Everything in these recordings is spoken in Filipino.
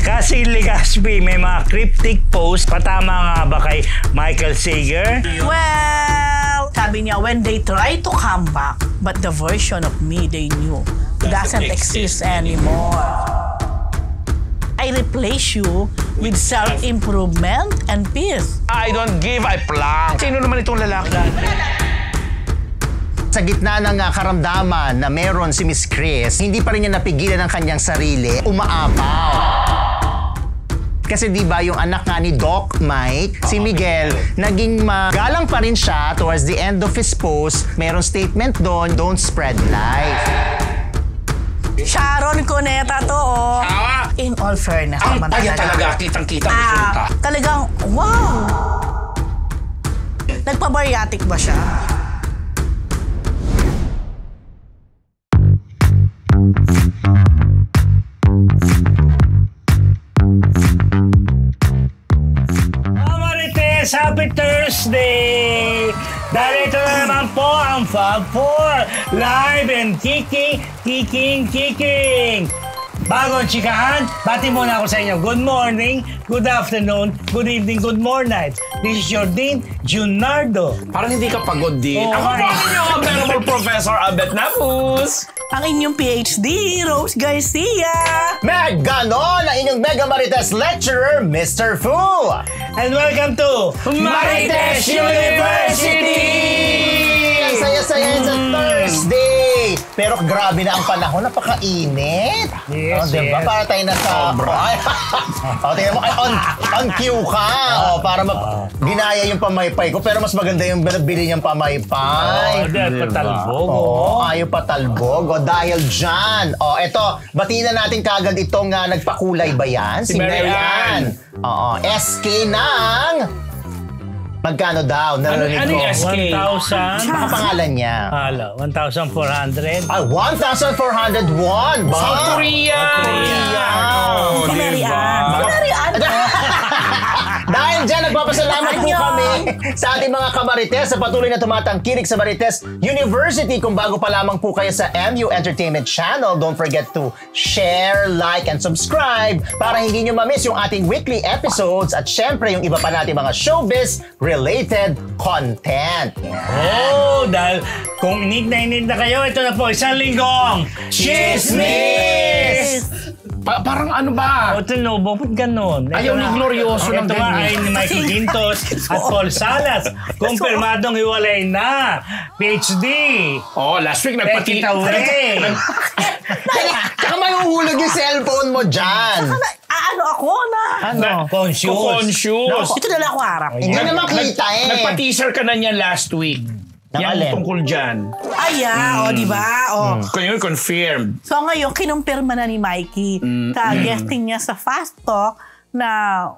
Kasi Legaspi, may mga cryptic post. Patama nga ba kay Michael Sager? Well, sabi niya, when they try to come back, but the version of me they knew doesn't exist anymore. I replace you with self-improvement and peace. I don't give a plank. Sino naman itong lalaki? Sa gitna ng karamdaman na meron si Miss Chris, hindi pa rin niya napigilan ang kanyang sarili, umaapaw. Kasi di ba yung anak nga ni Doc Mike, si Miguel, naging magalang pa rin siya towards the end of his post. Meron statement doon, don't spread lies. Sharon Cuneta to, oh. In all fairness Ang naman paya talaga, kitang-kita ang resulta. Talagang, wow! Nagpa-bariatric ba siya? Marites, happy Thursday! Dahil ito na naman po ang Fab 4, live and kicking. Bagong chikahan, bati muna ako sa inyo. Good morning, good afternoon, good evening, good morning. This is your Dean, Junardo. Parang hindi ka pagod din. Oo, Ako po ang inyong Honorable Professor Abet Napus. Ang inyong PhD, Rose Garcia. Ganon ang inyong Mega Marites Lecturer, Mr. Fu. And welcome to Marites University! Ang saya-saya sa Thursday. Pero grabe na ang panahon, napakainit. Yes, diba? yes. Para tayo nasa... tingnan mo, on cue ka. Para ginaya yung pamaypay ko. Pero mas maganda yung binabili niyang pamaypay. dahil patalbog. Ayaw patalbog. Dahil dyan. Eto, batiin na natin kagad itong nagpakulay ba yan? Si Mary Ann. SK ng... Magkano daw? Narinig Ano ko. yung SK? 1,000. Baka pangalan niya. 1,400. 1,401 ba? South Korea! Si Mary Ann. Si Mary Ann. Dahil dyan, nagpapasalamat po Anyo. kami sa ating mga kamarites sa patuloy na tumatangkilik sa Marites University. Kung bago pa lamang po kayo sa MU Entertainment Channel, don't forget to share, like, and subscribe para hindi nyo mamiss yung ating weekly episodes at syempre yung iba pa natin mga showbiz-related content. Dahil kung init na kayo, ito na po, isang linggong Chismis! Parang ano ba? Ito no, bakit ganon? Ayaw ni Glorioso ng Ito nga ganyan. ay ni Michael Gintos at Paul Salas. Kumpirmadong hiwalay na. PhD. Last week Becky Taure. Tsaka may uhulog yung cellphone mo dyan. Ano ako na? Conscious. Ito na lang ako harap. Hindi naman kita eh. Nagpa-teaser ka na niya last week. Alin? Yan tungkol dyan. Di ba? Ngayon, confirmed. So ngayon, kinumpirma na ni Mikey sa guesting niya sa Fast Talk na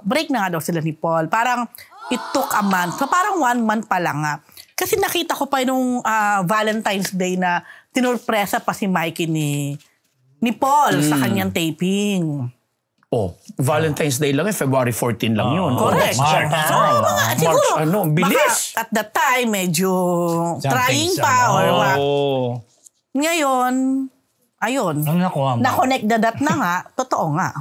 break na nga daw sila ni Paul. Parang it took a month. So parang 1 month pa lang nga. Kasi nakita ko pa nung Valentine's Day na tinurpresa pa si Mikey ni Paul sa kanyang taping. Valentine's Day lang February 14 lang yun. Correct. March. So, siguro, bilis. baka at that time, medyo trying pa or what. Ngayon, ayun. Ano nakuha mo? Na-connect the dot na nga, totoo nga.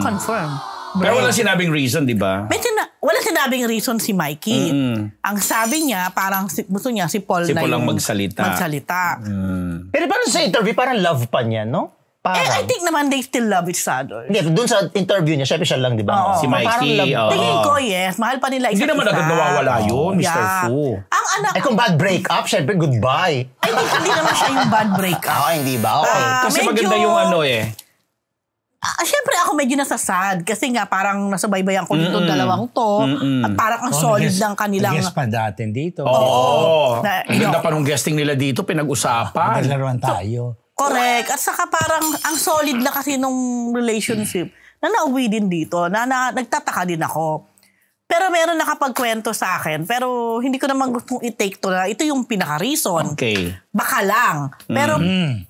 Confirm. Pero walang sinabing reason, di ba? Walang sinabing reason si Mikey. Ang sabi niya, parang gusto niya si Paul Si na Paul lang yung magsalita. Pero parang sa interview, parang love pa niya, no? I think naman they still love each other. Hindi, dun sa interview niya, syempre siya lang, di ba? Si Mikey, Tingin ko, yes. Mahal pa nila Hindi isa't naman isa. agad nawawala yun, Mr. Fu. Ang anak... Kung bad breakup, syempre goodbye. hindi naman siya yung bad breakup. Hindi ba? Okay. Kasi medyo- maganda yung Siyempre ako medyo nasasad kasi nga parang nasabaybayan ko dito dalawang to at parang ang solid ng kanilang... Guest pa datin dito. Ang ganda pa nung guesting nila dito, pinag-usapan. Naglaruan tayo. Correct. At saka parang ang solid na kasi nung relationship na nauwi din dito, na nagtataka din ako. Pero meron nakapagkwento sa akin, pero hindi ko naman gustong i-take to na ito yung pinaka-reason. Okay. Baka lang. Pero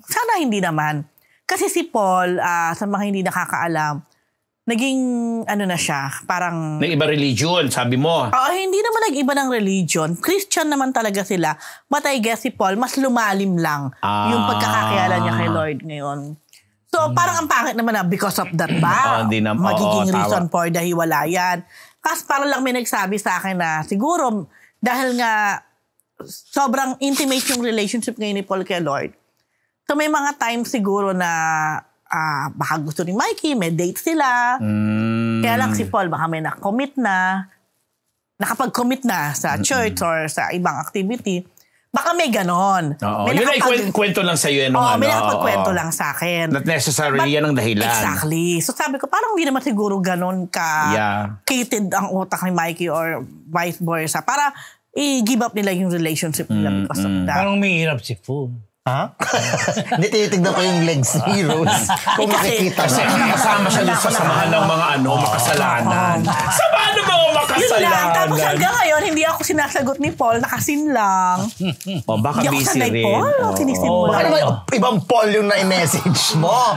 sana hindi naman. Kasi si Paul, sa mga hindi nakakaalam, naging ano na siya, parang... Nag-iba religion, sabi mo. Hindi naman nag-iba ng religion. Christian naman talaga sila. But I guess si Paul, mas lumalim lang yung pagkakakilala niya kay Lord ngayon. So, parang ang pangit naman na because of that ba? Hindi na, magiging tama. reason for the hiwalayan. Kasi parang lang may nagsabi sa akin na siguro dahil nga sobrang intimate yung relationship ngayon ni Paul kay Lord. So, may mga times siguro na baka gusto ni Mikey, may date sila. Kaya lang si Paul baka may nakapag-commit na sa church or sa ibang activity. Baka may ganon. Yun ay kwento lang sa'yo. May nakapagkwento lang sa akin. Not necessarily yan ang dahilan. Exactly. So sabi ko, parang hindi naman siguro ganon cated ang utak ni Mikey or vice versa. Para i-give up nila yung relationship nila because of that. Parang may hirap si Fu. Ha? Hindi, tinitignan ko yung legs ni Rose. Kung makikita Kasi nakasama siya doon sa samahan ng mga makasalanan. Samahan ng mga makasalanan. Yun lang. Tapos hanggang ngayon, hindi ako sinasagot ni Paul. Nakasin lang. Baka Hindi ako busy sanay rin. Paul. Sinisin mo Baka lang. naman ibang Paul yung na-message mo.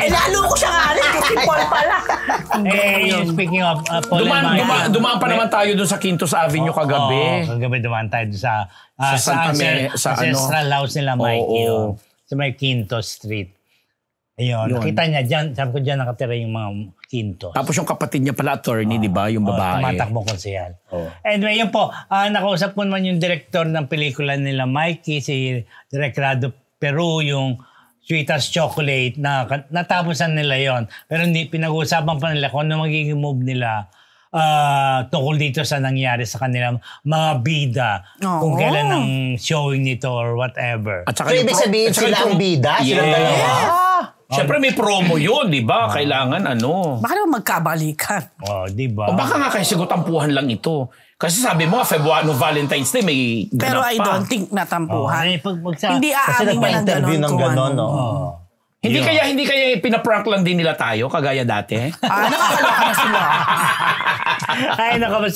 Lalo ko siya nga rin kasi Paul pala. Speaking of Paul and Mikey. Dumaan pa naman tayo doon sa Quintos Avenue kagabi. Kagabi dumaan tayo sa sa ancestral house nila, Mikey. Oo. Sa may Quinto Street. Ayun. Nakita niya dyan. Sabi ko dyan nakatira yung mga Quinto. Tapos yung kapatid niya pala, attorney, di ba? Yung babae. Tumatakbo konsehal. Anyway, yun po. Nakausap ko naman yung director ng pelikula nila, Mikey, si Direk Rado Peru, yung Sweet as Chocolate, na natapusan nila yon. Pero hindi, pinag-uusapan pa nila kung ano magiging move nila tungkol dito sa nangyari sa kanilang mga bida. Kung kailan ang showing nito or whatever. At So, ibig sabihin sila ang bida? Silang dalawa? Siyempre may promo yun, di ba? Kailangan Baka naman magkabalikan. Di ba? O baka nga kasi tampuhan lang ito. Kasi sabi mo, February, Valentine's Day, may ganap Pero pa. I don't think natampuhan. Hindi Kasi aamin nga ng nagpa-interview ng ganon, no? Hindi kaya pinaprank lang din nila tayo, kagaya dati? Nakakaloka na sila. Ay, naku,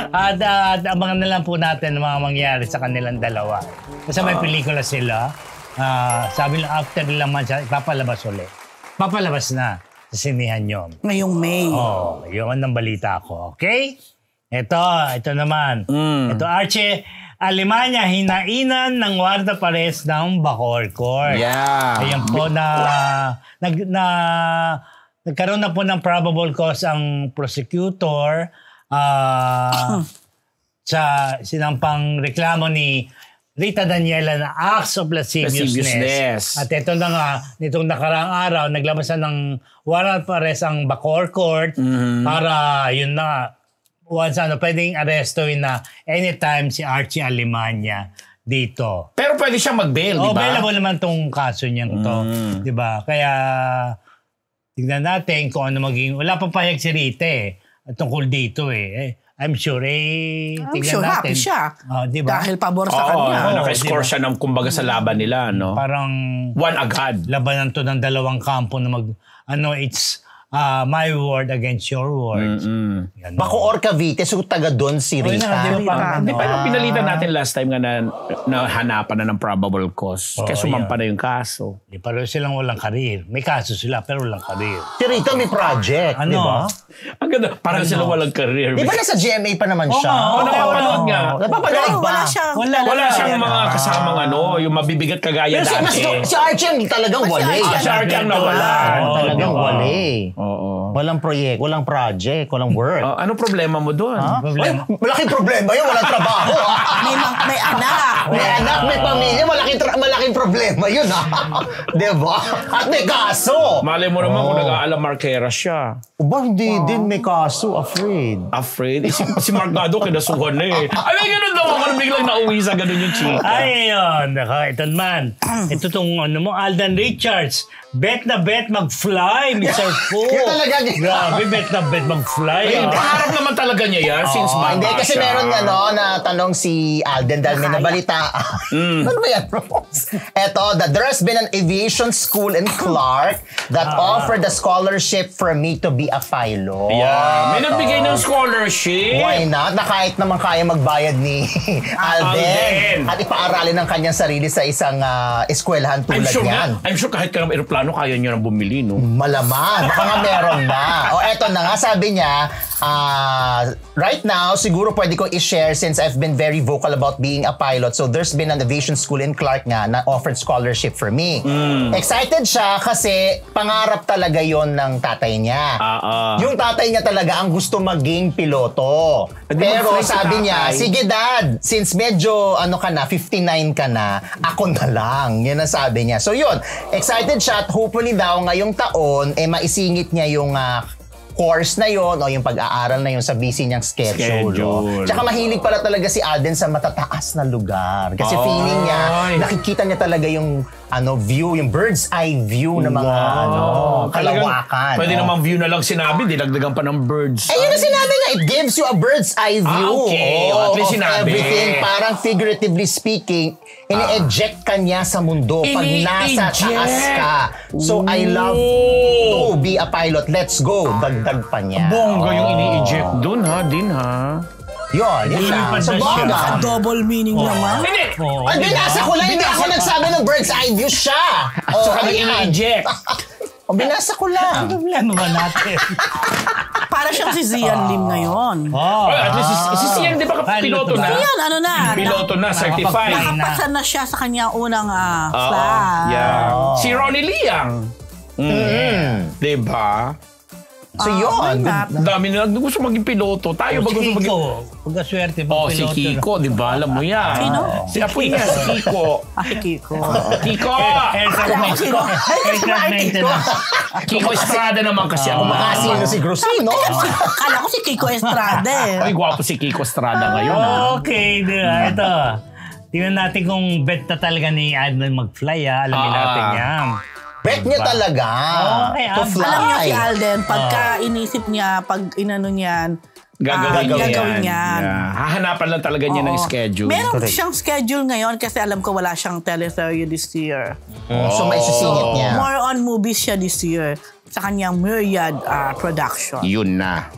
at abangan na lang po natin ang mga mangyari sa kanilang dalawa. Kasi may pelikula sila. Sabi lang, after lang man siya, ipapalabas ulit. Papalabas na sa sinihan yun. Ngayong May. Yun ang balita ko. Okay? Ito naman. Ito, Archie Alemania, hinainan ng Warda Pares ng Bacoor Court. Yeah. Ayan po nagkaroon na po ng probable cause ang prosecutor sa sinampang reklamo ni Rita Daniela na acts of lasciviousness. At ito na nga, nitong nakaraang araw, naglabasan ng Warda Pares ang Bacoor Court para yun na once pwedeng arestoin na anytime si Archie Alemania dito. Pero pwede siya mag-bail, di ba? Bailable naman tong kaso niyang to. Di ba? Kaya tignan natin kung ano magiging... Wala pang pahayag si Rita tungkol dito I'm sure tignan natin. Happy siya. Diba? Dahil pabor sa kanya. Naka-score siya ng kumbaga sa laban nila, no? Parang... One agad. Labanan to ng dalawang kampo na it's my word against your words. Bacoor Cavite, so taga doon si Rita. Hindi pa pinalitan natin last time nga na hanapan na ng probable cause. Kaya sumampa na yung kaso. Di pa rin silang walang karir. May kaso sila pero walang karir. Si Rita may project, di ba? Ang ganda. Parang sila walang career. Di ba nasa GMA pa naman siya? Napapanood nga. Napapanood ba? Wala siyang mga kasamang yung mabibigat kagaya Pero dati. si Archie talagang wala. Si Archie ang nawala. Talagang wala. Oo. Walang walang project, walang work. Anong problema mo doon? Malaking problema yun, walang trabaho. May anak. May anak, may pamilya, malaking problema yun. Diba? At may kaso. Malay mo naman kung nag-aalam Marquera siya. Hindi din may kaso, afraid. Afraid? Si Mark Gado kinasuhan na Ay, may ganun daw ako na biglang nauwi sa ganun yung chika. Ay, yun. Ito naman. Ito tong Alden Richards. Bet na bet mag-fly, Mr. Fu. Kaya talaga. Grabe, bet na bet mag-fly. Harap naman talaga niya yan since bata Hindi, kasi siya. meron na tanong si Alden dahil may nabalita. Ano ba yan? There has been an aviation school in Clark that offered a scholarship for me to be a pilot. Yeah. May nagbigay ng scholarship. Why not? Na kahit naman kaya magbayad ni Alden at ipaaralin ng kanyang sarili sa isang eskwelahan tulad yan. I'm sure kahit ka ng aeroplano, kaya nyo nang bumili, no? Malaman. Baka nga meron na. Eto na nga, sabi niya, right now, siguro pwede ko i-share since I've been very vocal about being a pilot. So there's been an aviation school in Clark nga niya na offered scholarship for me. Excited siya kasi pangarap talaga yon ng tatay niya. Yung tatay niya talaga ang gusto maging piloto. Pero sabi niya, sige dad, since medyo 59 ka na, ako na lang. Yan ang sabi niya. So yun, excited siya at hopefully daw ngayong taon, maisingit niya yung course na yon o yung pag-aaral na yon sa busy niyang schedule. Tsaka mahilig pala talaga si Alden sa matataas na lugar. Kasi feeling niya, nakikita niya talaga yung view, yung bird's eye view ng mga kalawakan. Pwede namang view na lang sinabi, dinagdagan pa ng birds. Yun ang sinabi niya, it gives you a bird's eye view. At least sinabi. Everything, parang figuratively speaking, ini-eject ka niya sa mundo pag nasa taas ka. So, I love to be a pilot. Let's go. Dagdag pa niya. Bongga yung ini-eject dun din ha. Yun lang. Sa bongga. Double meaning naman. Hindi! Binasa ko lang, hindi ako nagsabi ng bird's eye view siya. So kami ini-eject. Binasa ko lang. Ano problema ba natin? Para siyang si Zian Lim ngayon. At least si Sian, di ba piloto na? Zian, Piloto na, certified. Nakapasan na siya sa kanyang unang flight. Si Ronnie Liang. Di ba? So yun. Dami na gusto maging piloto. Tayo ba gusto maging... Pagkaswerte ba si piloto? Kiko, di ba? Alam mo yan. Sino? Si apo niya, si Kiko. Kiko. Kiko! Aircraft maintenance. Kiko Estrada naman kasi ako. Makasino si Grosino. Kala ko si Kiko Estrada. Ay, gwapo si Kiko Estrada ngayon. Okay, di ba? Ito. Tingnan natin kung bet na talaga ni Adnan mag-fly. Alamin natin yan. Bet niya talaga. To fly. Alam niyo si Alden, pagka inisip niya, pag inano niyan, gagawin yan. Hahanapan lang talaga niya ng schedule. Meron siyang schedule ngayon kasi alam ko wala siyang teleserye this year. So may susingit niya. More on movies siya this year sa kanyang Myriad production. Yun na.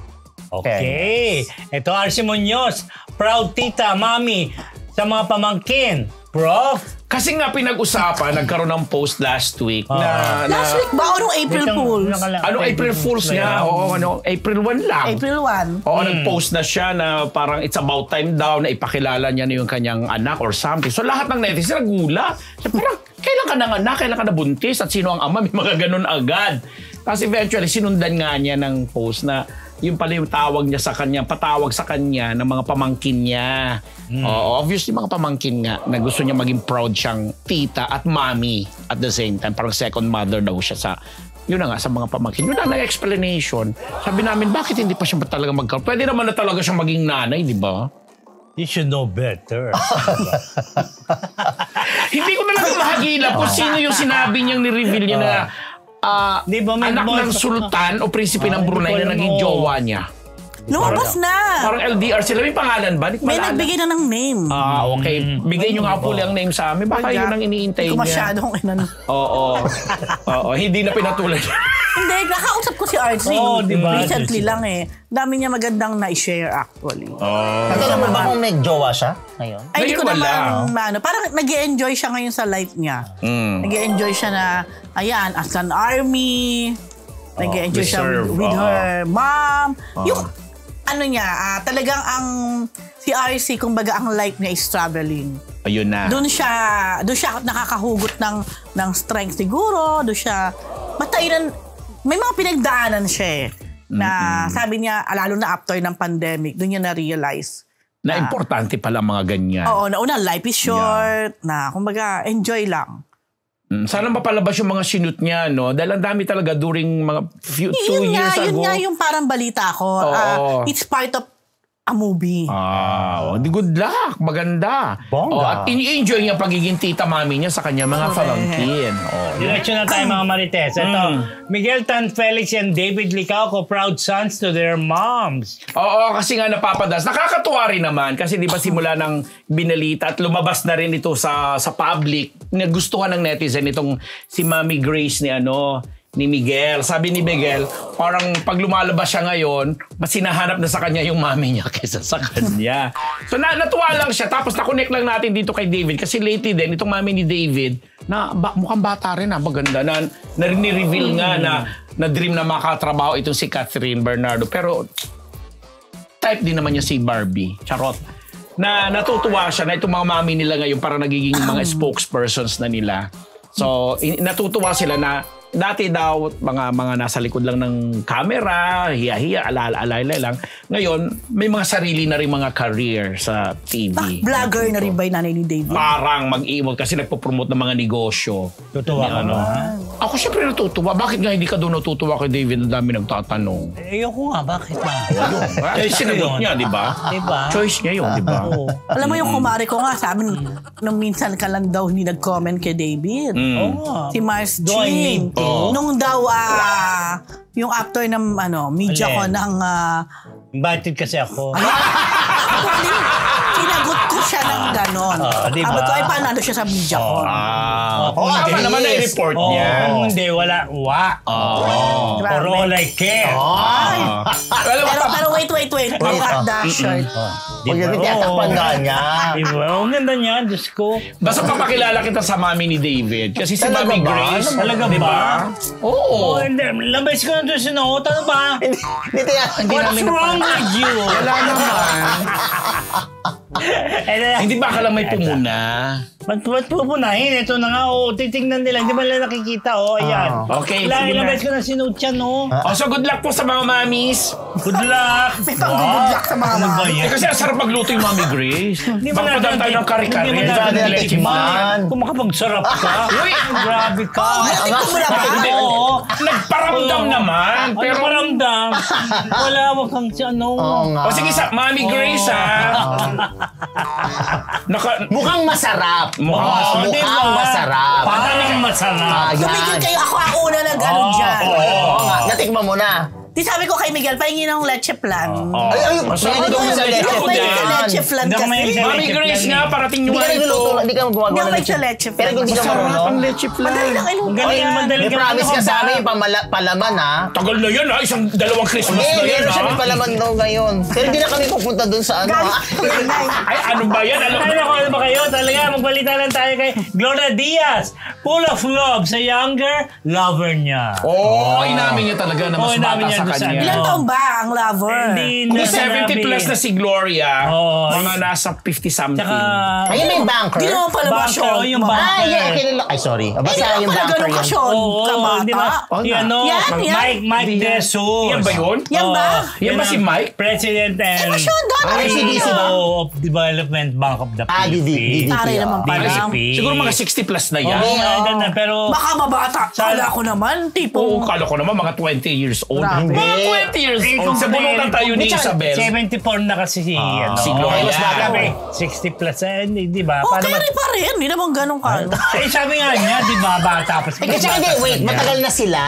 Okay. Ito, Arce Muñoz. Proud tita, mami, sa mga pamangkin. Prof? Kasi nga pinag-usapan, nagkaroon ng post last week na... Last week ba? O nung April Fools? April Fools nga? April 1 lang. April 1. Nag-post na siya na parang it's about time daw na ipakilala niya na yung kanyang anak or something. So lahat ng netizen nagulat. So, parang, kailan ka ng anak? Kailan ka nabuntis? At sino ang ama? May mga ganun agad. Tapos eventually, sinundan nga niya ng post na yung pala yung tawag niya sa kanya, patawag sa kanya ng mga pamangkin niya. Obviously, mga pamangkin nga na gusto niya maging proud siyang tita at mommy at the same time. Parang second mother daw siya sa, yun na nga, sa mga pamangkin. Yun na explanation. Sabi namin, bakit hindi pa siya talaga magkaroon? Pwede naman na talaga siyang maging nanay, di ba? You should know better. Hindi ko na lang mahagila kung sino yung sinabi niyang ni-reveal niya na Di ba, may anak ng sultan o prinsipe ng Brunei na naging jowa niya. Lumabas na! Parang LDR sila. May pangalan ba? May nagbigay na ng name. Okay. Bigay nyo nga po ang name sa amin. Baka yun ang iniintay Hindi ko niya. masyadong Oo. Hindi na pinatulan. Hindi, nakausap ko si RC. Diba? Recently lang Dami niya magandang na-share actually. Alam mo ba kung may jowa siya ngayon? Ay, hindi ko Ngayon naman, parang nag-e-enjoy siya ngayon sa life niya. Nag-e-enjoy siya na, ayan, as an army. Nag-e-enjoy siya with her mom. Yung, talagang ang, si RC, kumbaga ang life niya is traveling. Ayun na. Doon siya nakakahugot ng strength siguro. Doon siya, may mga pinagdaanan siya na sabi niya, lalo na after ng pandemic, doon niya na-realize. Na importante pala mga ganyan. Oo, nauna, life is short, na kumbaga, enjoy lang. Sana mapalabas yung mga sinut niya, no? Dahil ang dami talaga during mga 2 years ago. Yun nga yung parang balita ko. It's part of a movie. Good luck. Maganda. Bongga. At i-enjoy niya pagiging tita mami niya sa kanya mga pamangkin. Diretso na tayo mga Marites. Ito, Miguel Tan Felix and David Licauco, proud sons to their moms. Oo, kasi nga napapadas. Nakakatuwa rin naman kasi di ba simula ng binalita at lumabas na rin ito sa public. Nagustuhan ng netizen itong si Mami Grace ni Miguel. Sabi ni Miguel, parang pag lumalabas siya ngayon, mas sinahanap na sa kanya yung mami niya kaysa sa kanya. So natuwa lang siya. Tapos na-connect lang natin dito kay David. Kasi lately din, itong mami ni David, mukhang bata rin maganda. Na-reveal nga na dream na makatrabaho itong si Catherine Bernardo. Pero type din naman niya si Barbie. Charot. na natutuwa siya na itong mga mami nila ngayon parang nagiging mga spokespersons na nila. So, natutuwa sila na dati daw mga nasa likod lang ng camera, hiya-hiya, ala-ala lang. Ngayon, may mga sarili na rin mga career sa TV. Vlogger na rin ba yung nanay ni David? Parang mag-iwag kasi nagpo-promote ng mga negosyo. Tutuwa ka ba? Ako syempre natutuwa. Bakit nga hindi ka doon natutuwa kay David? Ang dami nagtatanong. Ayoko nga, bakit ba? Eh, sinagot niya, di ba? Diba? Choice niya yun, di ba? Oo. Alam mo yung kumari ko nga, sabi nung minsan ka lang daw hindi nag-comment kay David. Oo nga. Si Mars Do I Ching. need to? Nung daw, yung after ng media ko Alin? ng... Invited kasi ako. Actually, sinagot ko siya ng ganon. Diba? Sabi ko, ay paano siya sa media ko. Tama naman na i-report Oo, niya. kung hindi, wala. Grabe. For all I care. Ay. Alam mo, Pero wait. Look at that shirt. Huwag yung tinatakpan ka niya. Diba? Ang ganda niya, Diyos ko. basta papakilala kita sa mami ni David. Kasi si Talaga Mami ba? Grace. Talaga di ba? Oo. Oh, hindi. Labas ko na doon sinuot. Ano ba? Hindi tinatakpan. What's wrong with you? Wala naman. Hindi ba ka lang may pumuna? Ba't pupunahin? Ito na nga, titignan nila. Hindi ba nila nakikita? Ayan. Okay, Ilang sige na. beses ko na sinuot yan, So good luck po sa mga mamis. Good luck. May pang-good luck sa mga Ano ba mami. yan? Kasi ang sarap magluto yung Mami Grace. Hindi mo Baka tayo ng kare-kare. Hindi mo Hindi natin natin tikman. Kung makapagsarap ka. Uy, grabe ka. Tingnan mo na ba? Oo. Nagparamdam naman. Ano Pero paramdam? Wala, wag kang si ano. Oo nga. O sige sa Mami Grace ha. Mukhang masarap. Mukhang Mukhang masarap. Parang masarap. Tumigil kayo, ako ang una nag dyan. Oo nga. Natikman mo na. Di sabi ko kay Miguel, pahingi ng leche flan. Ay, Masarap mahilig ako sa leche Ako May din. sa leche flan Hindi ako kasi. mahilig sa Mami leche Grace flan nga, eh. parating nyo Hindi ka nga ito. nagluluto, hindi ka gumagawa Hindi ako ng may sa leche Pero flan. hindi ka Masarap marunong. ang leche Madali lang flan. iluto. Ang galing, madali May ka. promise Ano ka sa ba? amin yung palaman ha. Tagal na yan ha. Isang dalawang Christmas Hindi, na yan meron siya ha. may palaman daw ngayon. Pero hindi na kami pupunta dun sa ano ha. Ay, ano ba yan? Alam Ano ko ano ba kayo? Talaga, magbalita lang tayo kay Gloria Diaz. Full of love sa younger lover niya. Inamin niya talaga na mas inamin bata niya sa doon sa kanya. Ilan taon ba ang lover? Hindi Kung na 70 plus na si Gloria, Oo. mga nasa 50 something. Tsaka, Ayun na yung banker. Hindi naman pala ba Banker, Sean? yung banker. Ay, yeah, kilala. Ay, sorry. Basta Hindi yung naman pala banker ganun ka, yan. Sean. di ba? Kamata. Yan, Mike Hindi yan. Jesus. Yan ba yun? Yan ba? Yan ba si Mike? President and Ano Sean doon? Ay, si DC ba? of Development Bank of the Ah, Philippines. Tari naman pala. Siguro mga 60 plus na yan. Oo, pero Baka mabata. Kala ko naman, Oo, tipong... kala ko naman mga 20 years old. Grabe. Mga 20 years old. Sa bunutan tayo ni Isabel. 74 na kasi si, si Gloria. Mas bata pa eh. 60 plus, di ba? Okay rin pa rin. Hindi naman ganun ka. Sabi nga niya, di ba, bata pa. Eh, kasi hindi, wait, matagal na sila.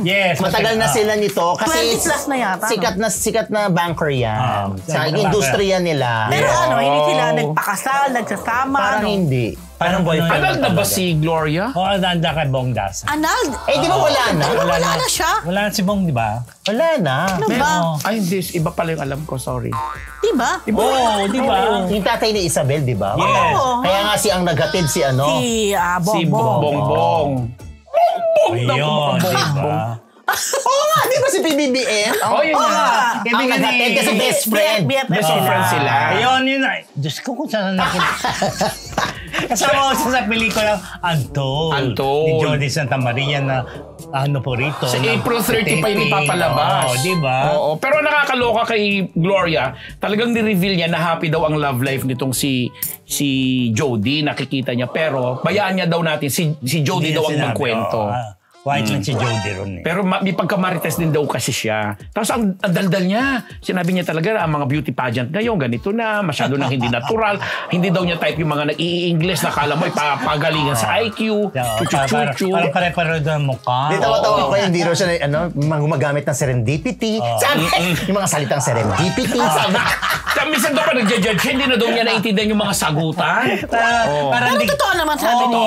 Yes. Matagal na sila nito. Kasi 20 plus na yata, no? sikat na banker yan. Sa banker. industriya nila. Pero hindi sila nagpakasal, nagsasama. Parang hindi. Parang boyfriend. Anal na ba si Gloria? Oo, nanda kay Bong Das. Anal. Eh, di ba wala na? Wala na siya. Wala na si Bong, di ba? Wala na. Ano ba? Ay, hindi. Iba pala yung alam ko. Sorry. Diba? Oo, di ba? Yung tatay ni Isabel, di ba? Yes. Oo. Kaya nga si ang naghatid si ano. Si Si Bongbong. Bongbong. Ayun, di ba? Oo nga, di ba si PBBM? Oh, yun nga. Ang naghatid kasi best friend. BFF Best of friends sila. Ayun, yun na. Diyos ko kung saan nakita. Kasama ko sa pelikula Untold. Untold. Ni Jody Santa Maria na ano po rito. Sa April 30 pa yun ipapalabas. Oo, di ba? Oo. Pero nakakaloka kay Gloria, talagang ni-reveal niya na happy daw ang love life nitong si Jody. Nakikita niya. Pero bayaan niya daw natin, si Jody Hindi daw na ang sinabi. magkwento. White lang si Jody ron eh. Pero may pagkamarites din daw kasi siya. Tapos ang daldal niya. Sinabi niya talaga ang mga beauty pageant ngayon, ganito na, masyado nang hindi natural. Hindi daw niya type yung mga nag-i-English na kala mo ipapagalingan sa IQ. Chuchu-chuchu. Parang pare-pare doon ang mukha. Di tawa-tawa ko yung biro siya na gumagamit ng serendipity. Sabi, yung mga salitang serendipity. Sabi, Minsan daw pa nagja-judge, hindi na daw niya naintindihan yung mga sagutan. Pero totoo naman sabi ni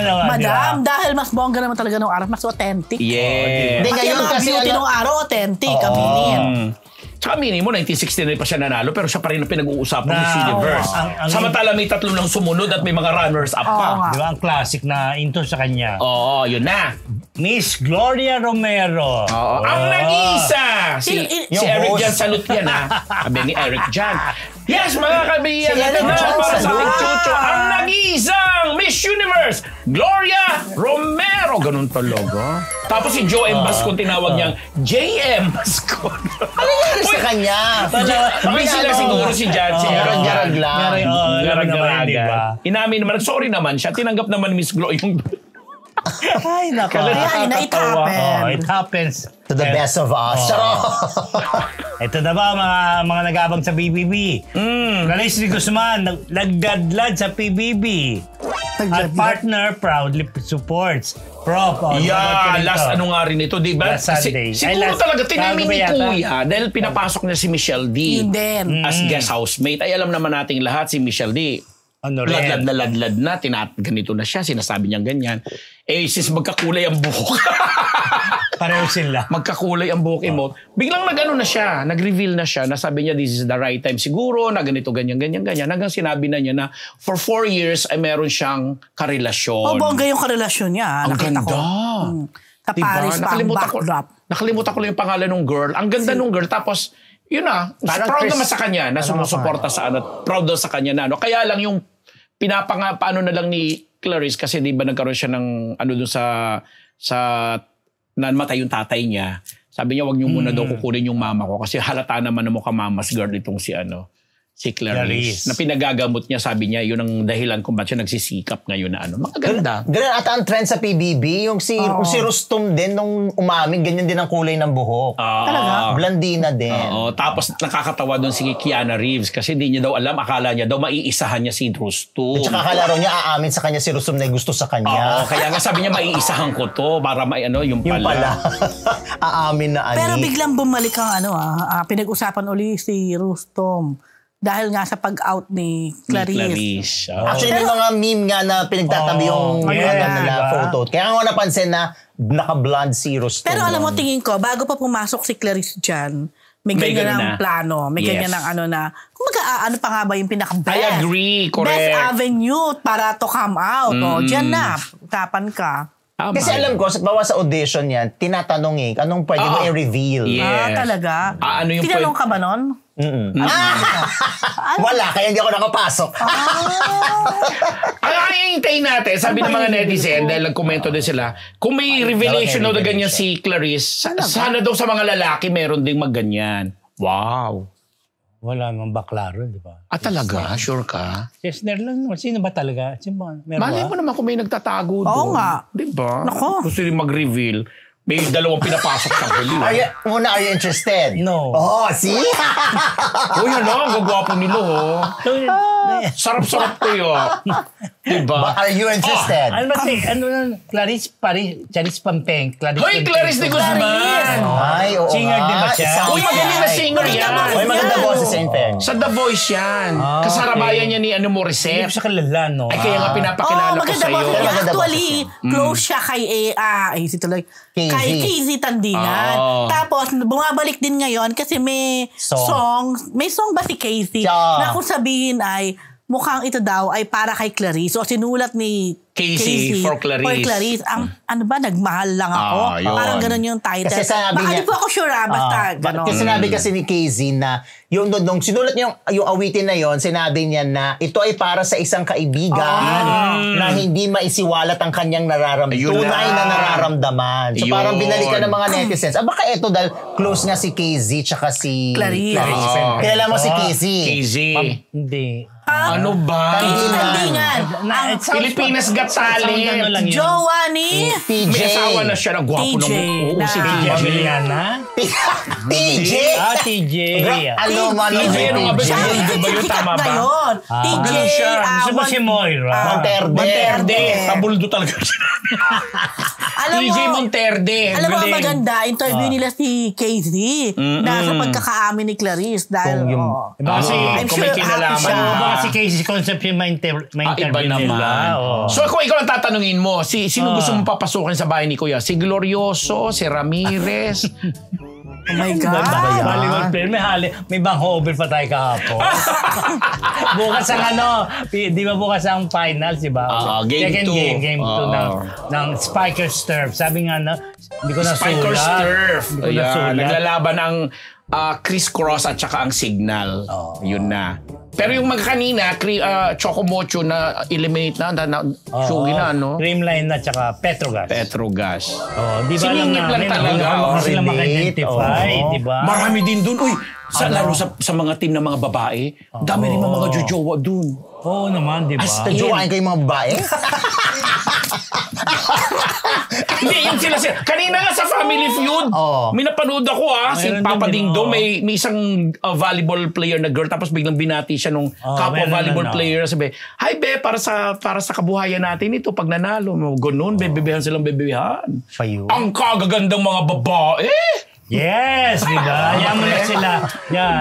naman, Madam, dahil mas bongga naman talaga nung araw, mas authentic. Yeah. Hindi, Pati ngayon yung mga kasi beauty ano- nung araw, authentic, aminin. Tsaka minimum, 1969 pa siya nanalo, pero siya pa rin ang pinag-uusapan ng Miss Na- Universe. ang- Samantala may 3 lang sumunod at may mga runners-up pa. Oo nga. Di ba? Ang classic na into sa kanya. Oo, yun na. Miss Gloria Romero. Oo. Ang nag-isa! Si Yung Eric host. Jan Salud yan, ha? Sabi ni Eric Jan. Yes, mga kaibigan, Si ito Eric na Jan para sa Salud. ating chucho. Ang nag-iisang Miss Universe, Gloria Romero. Ganun talaga. Tapos si Joe M. Bascon tinawag niyang J.M. Bascon. Ano nangyari sa kanya? Busy na siguro si Jan. Si Aaron Garag lang. Garag-garagan. Diba? Inamin naman, sorry naman siya. Tinanggap naman ni Miss Glo yung... Ay, nako. Kaya na, it happened. Oh, it happens. To the best of us. Charot! Ito na ba mga nag-abang sa PBB? Clarice de Guzman, nagdadlad sa PBB. At partner proudly supports. Prof. Yeah, last ano nga rin ito, di ba? Last Sunday. Siguro talaga, tinaming ni Bago ba yata? Kuya dahil pinapasok niya si Michelle D. Yun din. As guest housemate. Ay, alam naman nating lahat si Michelle D. Ano rin? Ladlad na, ganito na siya, sinasabi niyang ganyan. Eh, sis magkakulay ang buhok. Pareho sila. Magkakulay ang buhok emote. Biglang nag-ano na siya, nag-reveal na siya, nasabi niya this is the right time siguro, na ganito, ganyan. Hanggang sinabi na niya na for 4 years ay meron siyang karelasyon. Oh, bongga yung karelasyon niya. Ang Nakita ganda. ko. Sa Diba? Paris pa ang backdrop. Nakalimutan ko lang yung pangalan ng girl. Ang ganda nung girl. Tapos, yun na. Parang Proud Chris- naman sa kanya na sumusuporta sa ano. Proud daw sa kanya na ano. Kaya lang yung paano na lang ni Clarice kasi di ba nagkaroon siya ng ano doon sa namatay yung tatay niya. Sabi niya, wag niyo muna daw kukunin yung mama ko kasi halata naman na mukha mama's girl itong si Clarice. Na pinagagamot niya, sabi niya, yun ang dahilan kung ba't siya nagsisikap ngayon na ano. Magaganda. Ganun ata ang trend sa PBB. Yung si Rustom din, nung umamin, ganyan din ang kulay ng buhok. Talaga? Blandina din. Oo, tapos nakakatawa doon si Keanu Reeves kasi di niya daw alam, akala niya daw maiisahan niya si Rustom. At saka kalaro niya, aamin sa kanya si Rustom na gusto sa kanya. Oo, kaya nga sabi niya maiisahan ko to para may ano, yung Yung pala. pala. Aamin na ani. Pero biglang bumalik ang pinag-usapan uli si Rustom. Dahil nga sa pag-out ni Clarice. Actually, may mga meme nga na pinagtatabi yung yes, nila diba? photo. Kaya nga napansin na naka-blonde si Rustom. Pero alam mo, nun. tingin ko, bago pa pumasok si Clarice dyan, may ganyan ganun ng na. plano. May Yes. ganyan ng ano na, kumaga, ano pa nga ba yung pinaka-best? I agree, correct. Best avenue para to come out. O, dyan na, usapan ka. Kasi alam ko, sa audition yan, tinatanong anong pwede mo i-reveal? Yes. Talaga? Ano yung Tinanong ka ba nun? Wala, kaya hindi ako nakapasok. Ang hintayin natin, sabi ng mga netizen, dahil nagkomento din sila, kung may revelation daw na ganyan si Clarice, sana daw sa mga lalaki meron ding magganyan. Wow. Wala namang baklaro, di ba? Talaga? Sure ka? Chesner lang naman. Sino ba talaga? Sino ba? Meron Malay ba? mo naman kung may nagtatago doon. Oo nga. Diba? Nako. Gusto rin mag-reveal. May dalawang pinapasok sa huli. Are you interested? No. Oh, see? Uy, ano? Ang gagwapo nilo, oh. Sarap-sarap to yun. Diba? But are you interested? Ano ba si, Clarice Pampeng. Hoy, Clarice de Guzman! Ay, oo Singer nga. din ba siya? Isang Uy, magaling na guy. singer yan. Uy, maganda boses sa fairness. Sa The Voice yan. Kasarabayan niya ni Hindi Morissette. ko siya kilala, no? Ay, kaya nga pinapakilala ko maganda sa'yo. ba? Maganda Actually, boses close siya kay si tuloy. KZ. Kay KZ Tandingan. Oo. Tapos, bumabalik din ngayon kasi may Song. May song ba si KZ? Siya. Na kung sabihin ay, mukhang ito daw ay para kay Clarice. O sinulat ni KZ for Clarice. For Clarice. Ano ba, nagmahal lang ako? Yun. Parang ganun yung title. Kasi sabi Baka niya- di po ako sure basta ganun. Kasi sinabi kasi ni KZ na yung nung sinulat niya yung awitin na yon, sinabi niya na ito ay para sa isang kaibigan na hindi maisiwalat ang kanyang Ayun tunay na lang. nararamdaman. So Ayun. parang binalikan ng mga netizens. Baka ito dahil close nga si KZ tsaka si Clarice. Kilala mo si KZ? KZ. Hindi. Ano ba? KZ Tandingan. It sounds- Pilipinas Got sounds Talent. ano lang yun. Jowa ni TJ. May asawa na siya. Ang gwapo TJ. naman. Oo, si Na- TJ. Juliana? TJ. TJ. Ano man TJ, ano nga ba siya? Siya, Hindi ba yun? sikat Tama ba? ngayon. TJ, ganun siya. Gusto mo si Moira? Monterde. Monterde. Tabuldo talaga siya. Alam TJ mo, Monterde. alam mo ang Galing. maganda, interview nila si KZ na sa pagkakaamin ni Clarice dahil, Kung yung- Baka si, I'm kung may sure kinalaman happy siya. ba? baka si Casey Concepcion Iba ma-interview naman. nila. Oh. So kung ikaw ang tatanungin mo, sino gusto mong papasukin sa bahay ni Kuya? Si Glorioso, si Ramirez, Oh my God. Volleyball player. May bang-over pa tayo kahapon. Bukas ang di ba bukas ang finals, di ba? Game 2. Game 2 ng Spikers Turf. Sabi nga hindi ko nasulat. Spikers Turf. Hindi ko nasulat. Naglalaban ang Chris Cross at saka ang Signal. Yun na. Pero yung mga kanina, Chocomocho na eliminate Shugi na, no? Creamline at saka Petrogas. Di ba Siningit lang talaga. Hindi sila maka-identify, di ba? Marami din dun. Uy, lalo sa mga team ng mga babae, dami rin mga jojowa dun. Oo naman, di ba? Jojowain kayo mga babae? Hindi, yun sila. Kanina nga sa Family Feud, may napanood ako si Papa Ding Dong, may isang volleyball player na girl, tapos biglang binati siya nung kapwa volleyball player. Sabi, hi be, para sa kabuhayan natin ito, pag nanalo, ganun, bebebehan silang bebebehan. Ang kagagandang mga babae. Yes, di ba? Yaman na sila.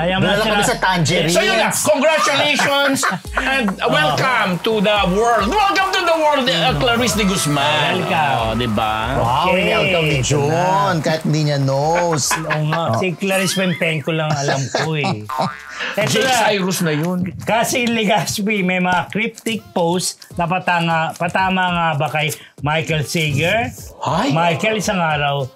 Yaman na kami sa Tangerines. So yun na, congratulations and welcome to the world. Welcome to the world, Clarice de Guzman. Welcome. Di ba? Wow, welcome ni June. Kahit hindi niya knows. Oo nga. Si Clarice Pempenco lang alam ko eh. Jake Cyrus na yun. Kasi Legazpi, may mga cryptic posts na patama nga ba kay Michael Sager? Hi. Michael, isang araw,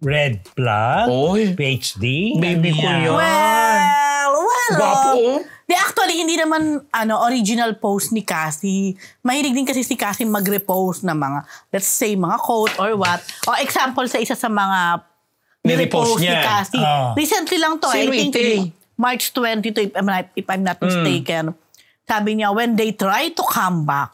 red flag, Oy. PhD. Baby ko yun. Well. Gwapo. Actually, hindi naman original post ni Cassie. Mahilig din kasi si Cassie mag-repost ng mga, let's say, mga quote or what. O example sa isa sa mga Nirepost ni niya. Cassie. Recently lang to. Sino I think ite? March 22, if I'm not mistaken. Sabi niya, when they try to come back,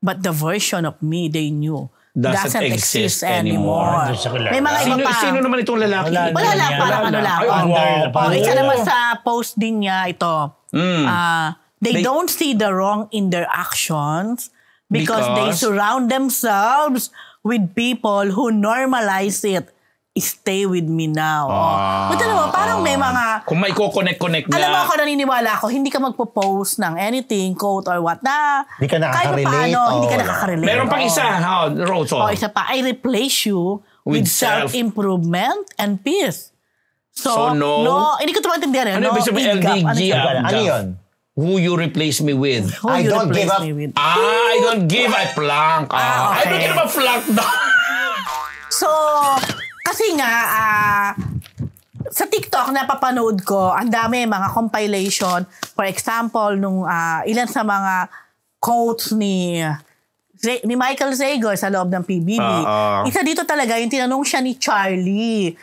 but the version of me they knew doesn't exist anymore. May mga iba pa. Sino naman itong lalaki? Wala lang, parang ano lang. Isa naman sa post din niya ito. They don't see the wrong in their actions because they surround themselves with people who normalize it. Stay with me now. But alam mo, parang may mga... Kung may connect na... Alam mo ako, naniniwala ako, hindi ka magpo-post ng anything, quote or what, na... Hindi ka nakaka-relate. Hindi ka nakaka-relate. Meron pang isa, Rose. Isa pa, I replace you with self-improvement and peace. So no, hindi ko ito maintindihan. Ano ibig sabihin LDG? Ano yun? Who you replace me with? I don't give up. I don't give a plank. I don't give a plank daw. So, kasi nga, sa TikTok napapanood ko, ang dami mga compilation. For example, nung ilan sa mga quotes ni Michael Zager sa loob ng PBB. Isa dito talaga, yung tinanong siya ni Charlie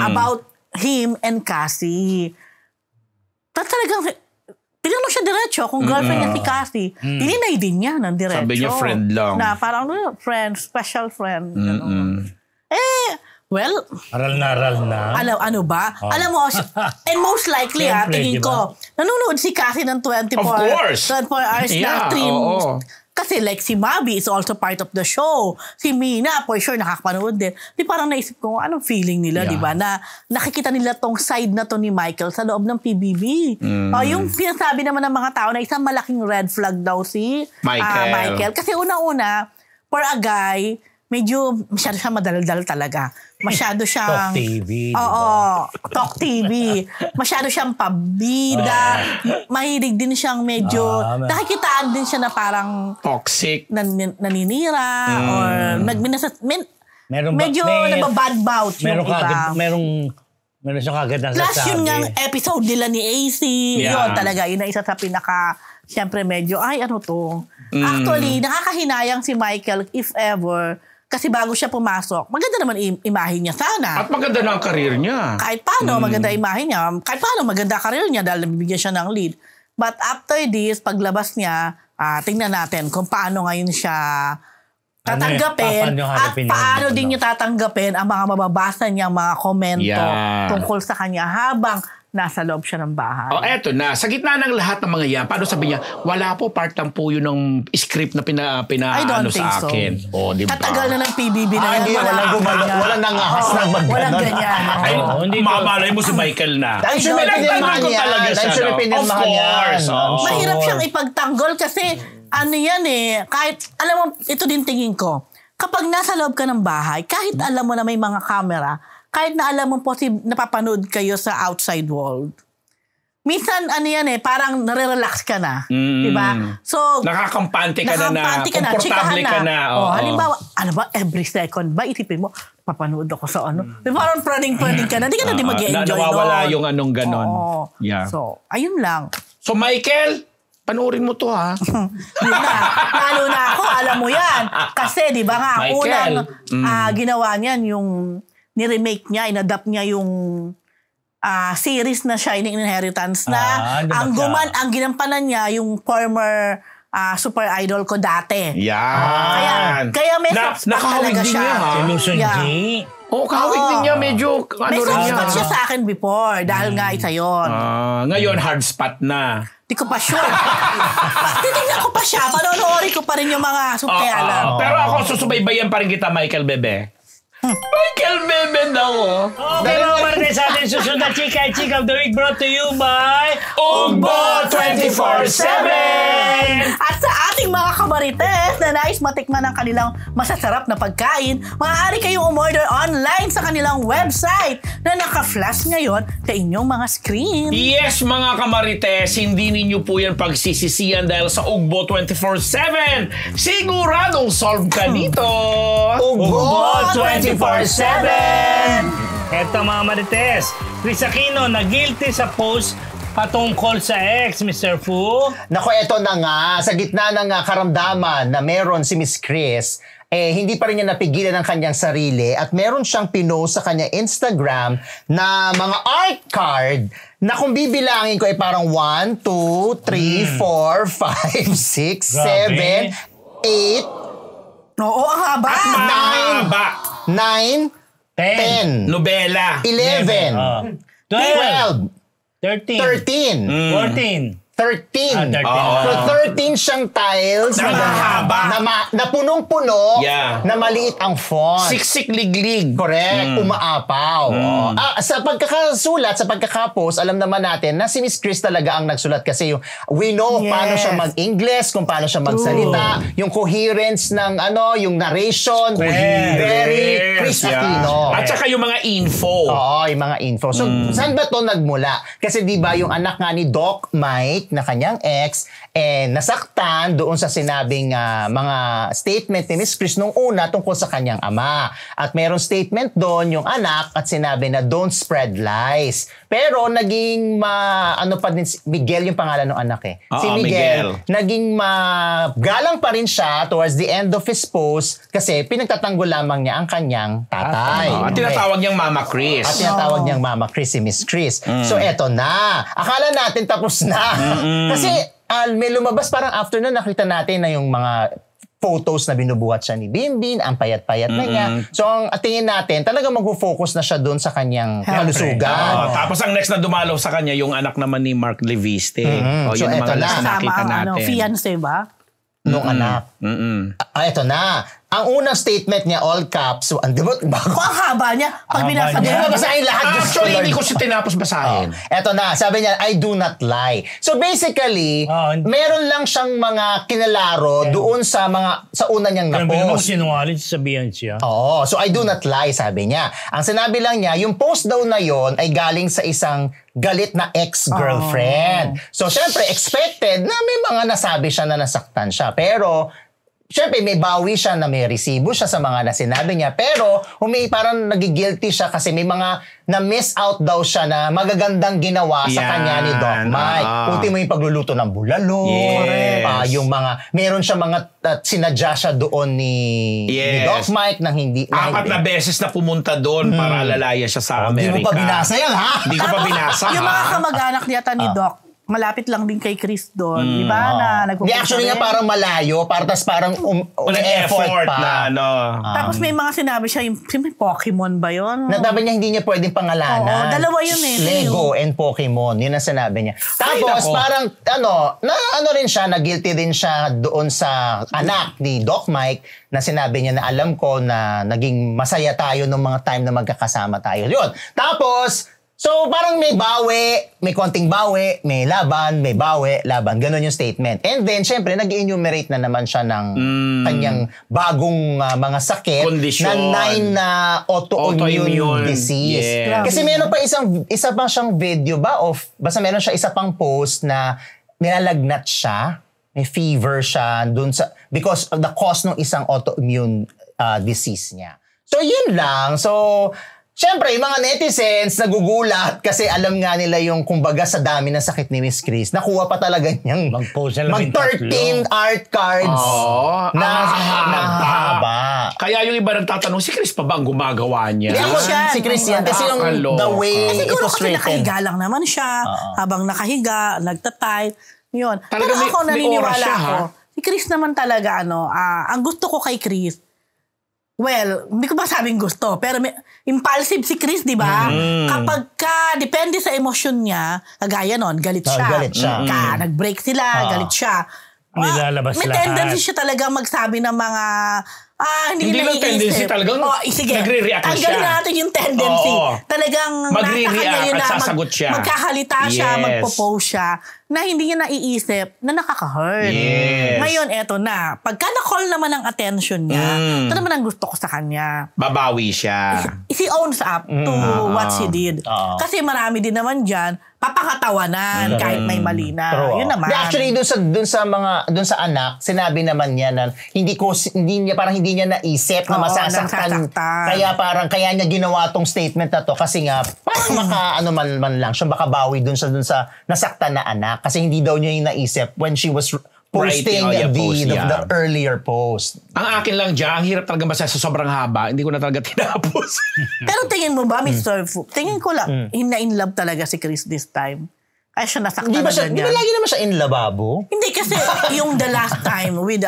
about him and Cassie. Talagang, tinanong siya diretso kung girlfriend niya si Cassie. Dininay din niya ng diretso. Sabi niya friend lang. Na parang, friend, special friend. Well, aral na. Ano ba? Alam mo, and most likely tingin ko, nanonood si Cassie ng 24 hours na stream. Kasi like si Mabi is also part of the show. Si Mina, for sure, nakakapanood din. Di parang naisip ko, anong feeling nila, di ba? Na nakikita nila tong side na to ni Michael sa loob ng PBB. Yung pinasabi naman ng mga tao na isang malaking red flag daw si Michael. Kasi una-una, for a guy, medyo masyado siyang madaldal talaga. Masyado siyang... Talk TV. Talk TV. Masyado siyang pabida. Mahilig din siyang medyo... nakikitaan din siya na parang... toxic. Naninira. Or medyo nababad mouth yung iba. Meron siya kagad na plus sasabi. Yun nga episode nila ni AC. Yun talaga. Yun na isa sa pinaka... Siyempre medyo, ano to? Actually, nakakahinayang si Michael if ever... Kasi bago siya pumasok, maganda naman imahe niya sana. At maganda na ang karir niya. Kahit paano, maganda imahe niya. Kahit paano, maganda karir niya dahil nabibigyan siya ng lead. But after this, paglabas niya, tingnan natin kung paano ngayon siya tatanggapin at paano din niya tatanggapin ang mga mababasa niyang mga komento tungkol sa kanya habang nasa loob siya ng bahay. Eto na. Sa gitna ng lahat ng mga yan, paano sabi niya, wala po, part lang po yun ng script na pinaano sa akin. So. Diba? Tatagal na ng PBB na yan. Walang nangahas ng magganon. Walang ganyan. Mamalay mo si Michael na. I'm sure may pinirmahan niya. Of course. Mahirap siyang ipagtanggol kasi yan kahit, alam mo, ito din tingin ko, kapag nasa loob ka ng bahay, kahit alam mo na may mga camera, kahit na alam mo napapanood kayo sa outside world, minsan, parang nare-relax ka na. Di ba? So, nakakampante ka na, komportable ka na. Halimbawa, every second ba, isipin mo, papanood ako sa parang praning-praning ka na, di ka na di mag-enjoy nawawala yung anong ganon. Yeah. So, ayun lang. So, Michael, panoorin mo to, ha? Yun na. Lalo na ako, alam mo yan. Kasi, di ba nga, unang ginawa niyan, yung ni-remake niya, inadapt niya yung series na Shining Inheritance na ang ginampanan niya yung former super idol ko dati. Yan. Kaya may soft spot talaga siya. Si Lucian G. Kahawig din niya. Medyo may soft spot siya sa akin before dahil nga isa yun. Ngayon, hard spot na. Di ko pa sure. Titignan ko pa siya. Panonoorin ko pa rin yung mga alam. Pero ako, susubaybayan pa rin kita, Michael Bebe. Michael Bebe daw. Okay, mga Marites, sa ating susunod na Chika of the Week brought to you by Ugbo 24/7! At sa ating mga kamarites na nais matikman ang kanilang masasarap na pagkain, maaari kayong umorder online sa kanilang website na naka-flash ngayon sa inyong mga screen. Yes, mga kamarites, hindi ninyo po yan pagsisisiyan dahil sa Ugbo 24/7. Siguradong solve ka dito. Ugbo 24/7! Eto mga Marites, Chris Aquino na guilty sa post patungkol sa ex, Mr. Fu. Nako, eto na nga. Sa gitna ng karamdaman na meron si Miss Chris, hindi pa rin niya napigilan ang kanyang sarili at meron siyang pinost sa kanyang Instagram na mga art card na kung bibilangin ko ay parang 1, 2, 3, 4, 5, 6, 7, 8, Oo, ang haba. 9, 10, Nobela. 11, 12, 13, 14. 13. 13. So 13 siyang tiles Na mahaba. na punong-puno, Yeah. na maliit ang font. Siksik liglig. Correct, umaapaw. Sa pagkakasulat, sa pagkakapost, alam naman natin na si Miss Chris talaga ang nagsulat kasi we know paano siya mag-English, kung paano siya magsalita, yung coherence ng yung narration, very Chris Aquino. At saka yung mga info. Oo, yung mga info. So, saan ba to nagmula? Kasi di ba yung anak nga ni Doc Mike na kanyang ex, nasaktan doon sa sinabing mga statement ni Miss Chris nung una tungkol sa kanyang ama. At meron statement doon yung anak at sinabi na don't spread lies. Pero naging pa din, Miguel yung pangalan ng anak si Miguel. Naging galang pa rin siya towards the end of his post kasi pinagtatanggol lamang niya ang kanyang tatay. At tinatawag niyang Mama Chris. At tinatawag niyang Mama Chris si Miss Chris. So eto na. Akala natin tapos na. Kasi may lumabas parang after na nakita natin na yung mga photos na binubuhat siya ni Bimbin, ang payat-payat na niya. So ang tingin natin, talagang mag-focus na siya doon sa kanyang kalusugan. Tapos ang next na dumalaw sa kanya, yung anak naman ni Mark Leviste. So yun ang eto mga na. last na nakita natin. Fiancé ba? Nung anak. Eto na. Ang unang statement niya, all caps. Di ba? Kung ang haba niya, pag binasa Di ba basahin lahat? Actually, hindi ko siya tinapos basahin. Eto na, sabi niya, I do not lie. So basically, meron lang siyang mga kinalaro doon sa una niyang Pero mo na-post. sinungaling, sabihan siya. Oo, so I do not lie, sabi niya. Ang sinabi lang niya, yung post daw na yon ay galing sa isang galit na ex-girlfriend. So syempre, expected na may mga nasabi siya na nasaktan siya. Pero syempre, may bawi siya na may resibo siya sa mga nasinabi niya. Pero, parang nagigilty siya kasi may mga na-miss out daw siya na magagandang ginawa sa kanya ni Doc Mike. Ultimo yung pagluluto ng bulalo. Yes. Yung meron siya mga sinadya siya doon ni Doc Mike nang hindi. 4 na beses na pumunta doon para alalaya siya sa Amerika. Hindi mo pa binasa yan, ha? Hindi ko pa binasa, Yung mga kamag-anak niyata ni Doc, malapit lang din kay Chris doon. Di ba? Na Hindi, actually nga parang malayo. Tapos parang effort pa. na, Tapos may mga sinabi siya, yung Pokemon ba yun? Natabi niya hindi niya pwedeng pangalanan. Oo, dalawa yun Lego and Pokemon. Yun ang sinabi niya. Tapos parang, rin siya, na-guilty din siya doon sa anak ni Doc Mike na sinabi niya na alam ko na naging masaya tayo nung mga time na magkakasama tayo. Yun. Tapos, So, parang may bawi, may konting bawi, may laban, may bawi, laban. Ganon yung statement. And then, syempre, nag-enumerate na naman siya ng kanyang bagong mga sakit Kondisyon. na 9 na autoimmune disease. Yeah. Kasi meron pa isa pa siyang video ba? Basta meron siya isa pang post na nilalagnat siya, may fever siya because of the cause ng isang autoimmune disease niya. So, yun lang. So, siyempre, yung mga netizens nagugulat kasi alam nga nila yung kumbaga sa dami ng sakit ni Miss Chris. Nakuha pa talaga niyang Mag-post na lang yung 13 art cards na haba. Kaya yung iba nagtatanong, si Chris pa ba ang gumagawa niya? Hindi ako Yan. si Chris yan kasi yung the way it Siguro was kasi written. nakahiga lang naman siya. Habang nakahiga, nagtatype. Yun. Talaga Pero ako may naniniwala oras siya, ako. Si Chris naman talaga, ang gusto ko kay Chris, well, hindi ko ba sabing gusto, pero impulsive si Chris, di ba? Kapag depende sa emosyon niya, kagaya nun, galit siya. Galit siya. Nag-break sila, galit siya. Nilalabas may lahat. tendency siya talagang magsabi ng mga hindi Hindi lang naiisip. tendency, talagang sige. nagre-react na siya. Tanggalin natin yung tendency. Oo. Talagang Magre-react nasa kanya yun at na sasagot siya. Magkahalita siya, Yes. magpo-pose siya, na hindi niya naiisip na nakaka-hurt. Yes. Ngayon, eto na. Pagka na-call naman ang attention niya, ito naman ang gusto ko sa kanya. Babawi siya. He owns up to what she did. Kasi marami din naman dyan, papakatawanan kahit may mali na. True. Yun naman. Actually, dun sa anak, sinabi naman niya na hindi niya naisip na Oo, masasaktan. nasasaktan. Kaya niya ginawa tong statement na to kasi nga parang man lang siya makabawi dun sa nasaktan na anak kasi hindi daw niya yung naisip when she was posting the earlier post. Ang akin lang dyan, ang hirap talaga basta sa sobrang haba. Hindi ko na talaga tinapos. Pero tingin mo ba, Mr. Fu, tingin ko lang, in love talaga si Chris this time. Kaya siya nasaktan Di ba na ganyan. lagi naman siya in lababo? Hindi kasi yung the last time with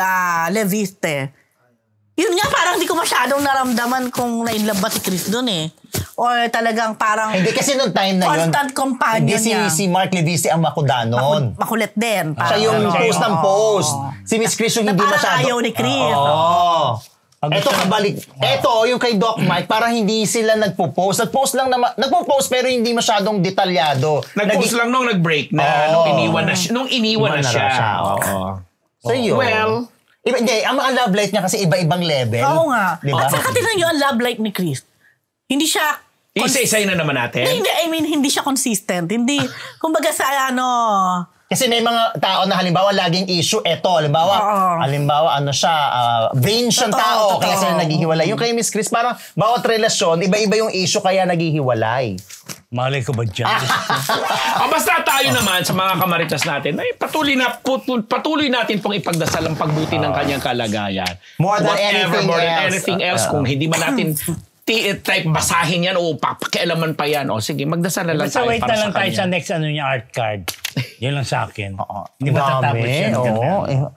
Leviste, yun nga parang di ko masyadong naramdaman kung na-inlove ba si Chris dun eh. Or talagang parang Hindi kasi nung time na yun. constant companion niya. Si Mark Leviste ang makudanon. Makulit din. Siya yung post ng post. Si Miss Chris yung hindi Parang masyado. ayaw ni Chris. Oo. Ito kabalik. Ito yung kay Doc Mike parang hindi sila nagpo-post. Nagpo-post pero hindi masyadong detalyado. Nag-post lang nung nag-break na. Nung iniwan na siya. Oo. So yun. Well, Hindi, ang mga love life niya kasi iba-ibang level. Oo nga. Diba? At saka tingnan nyo ang love life ni Chris. Hindi siya isa-isay na naman natin. hindi siya consistent. Hindi, kumbaga sa Kasi may mga tao na halimbawa laging issue, halimbawa vain siyang tao, kaya sila naghihiwalay. Yung kay Miss Chris, parang bawat relasyon, iba-iba yung issue kaya naghihiwalay. Malay ko ba dyan? Basta tayo naman sa mga kamaritas natin, ay patuloy natin pong ipagdasal ang pagbuti ng kanyang kalagayan. More than anything else. Kung hindi man natin type basahin yan o papakialaman pa yan. O sige, magdasal na lang Basta tayo wait para na lang sa tayo kanya. sa next niya art card. Yun lang sa akin. Hindi Dami, matatapos yan.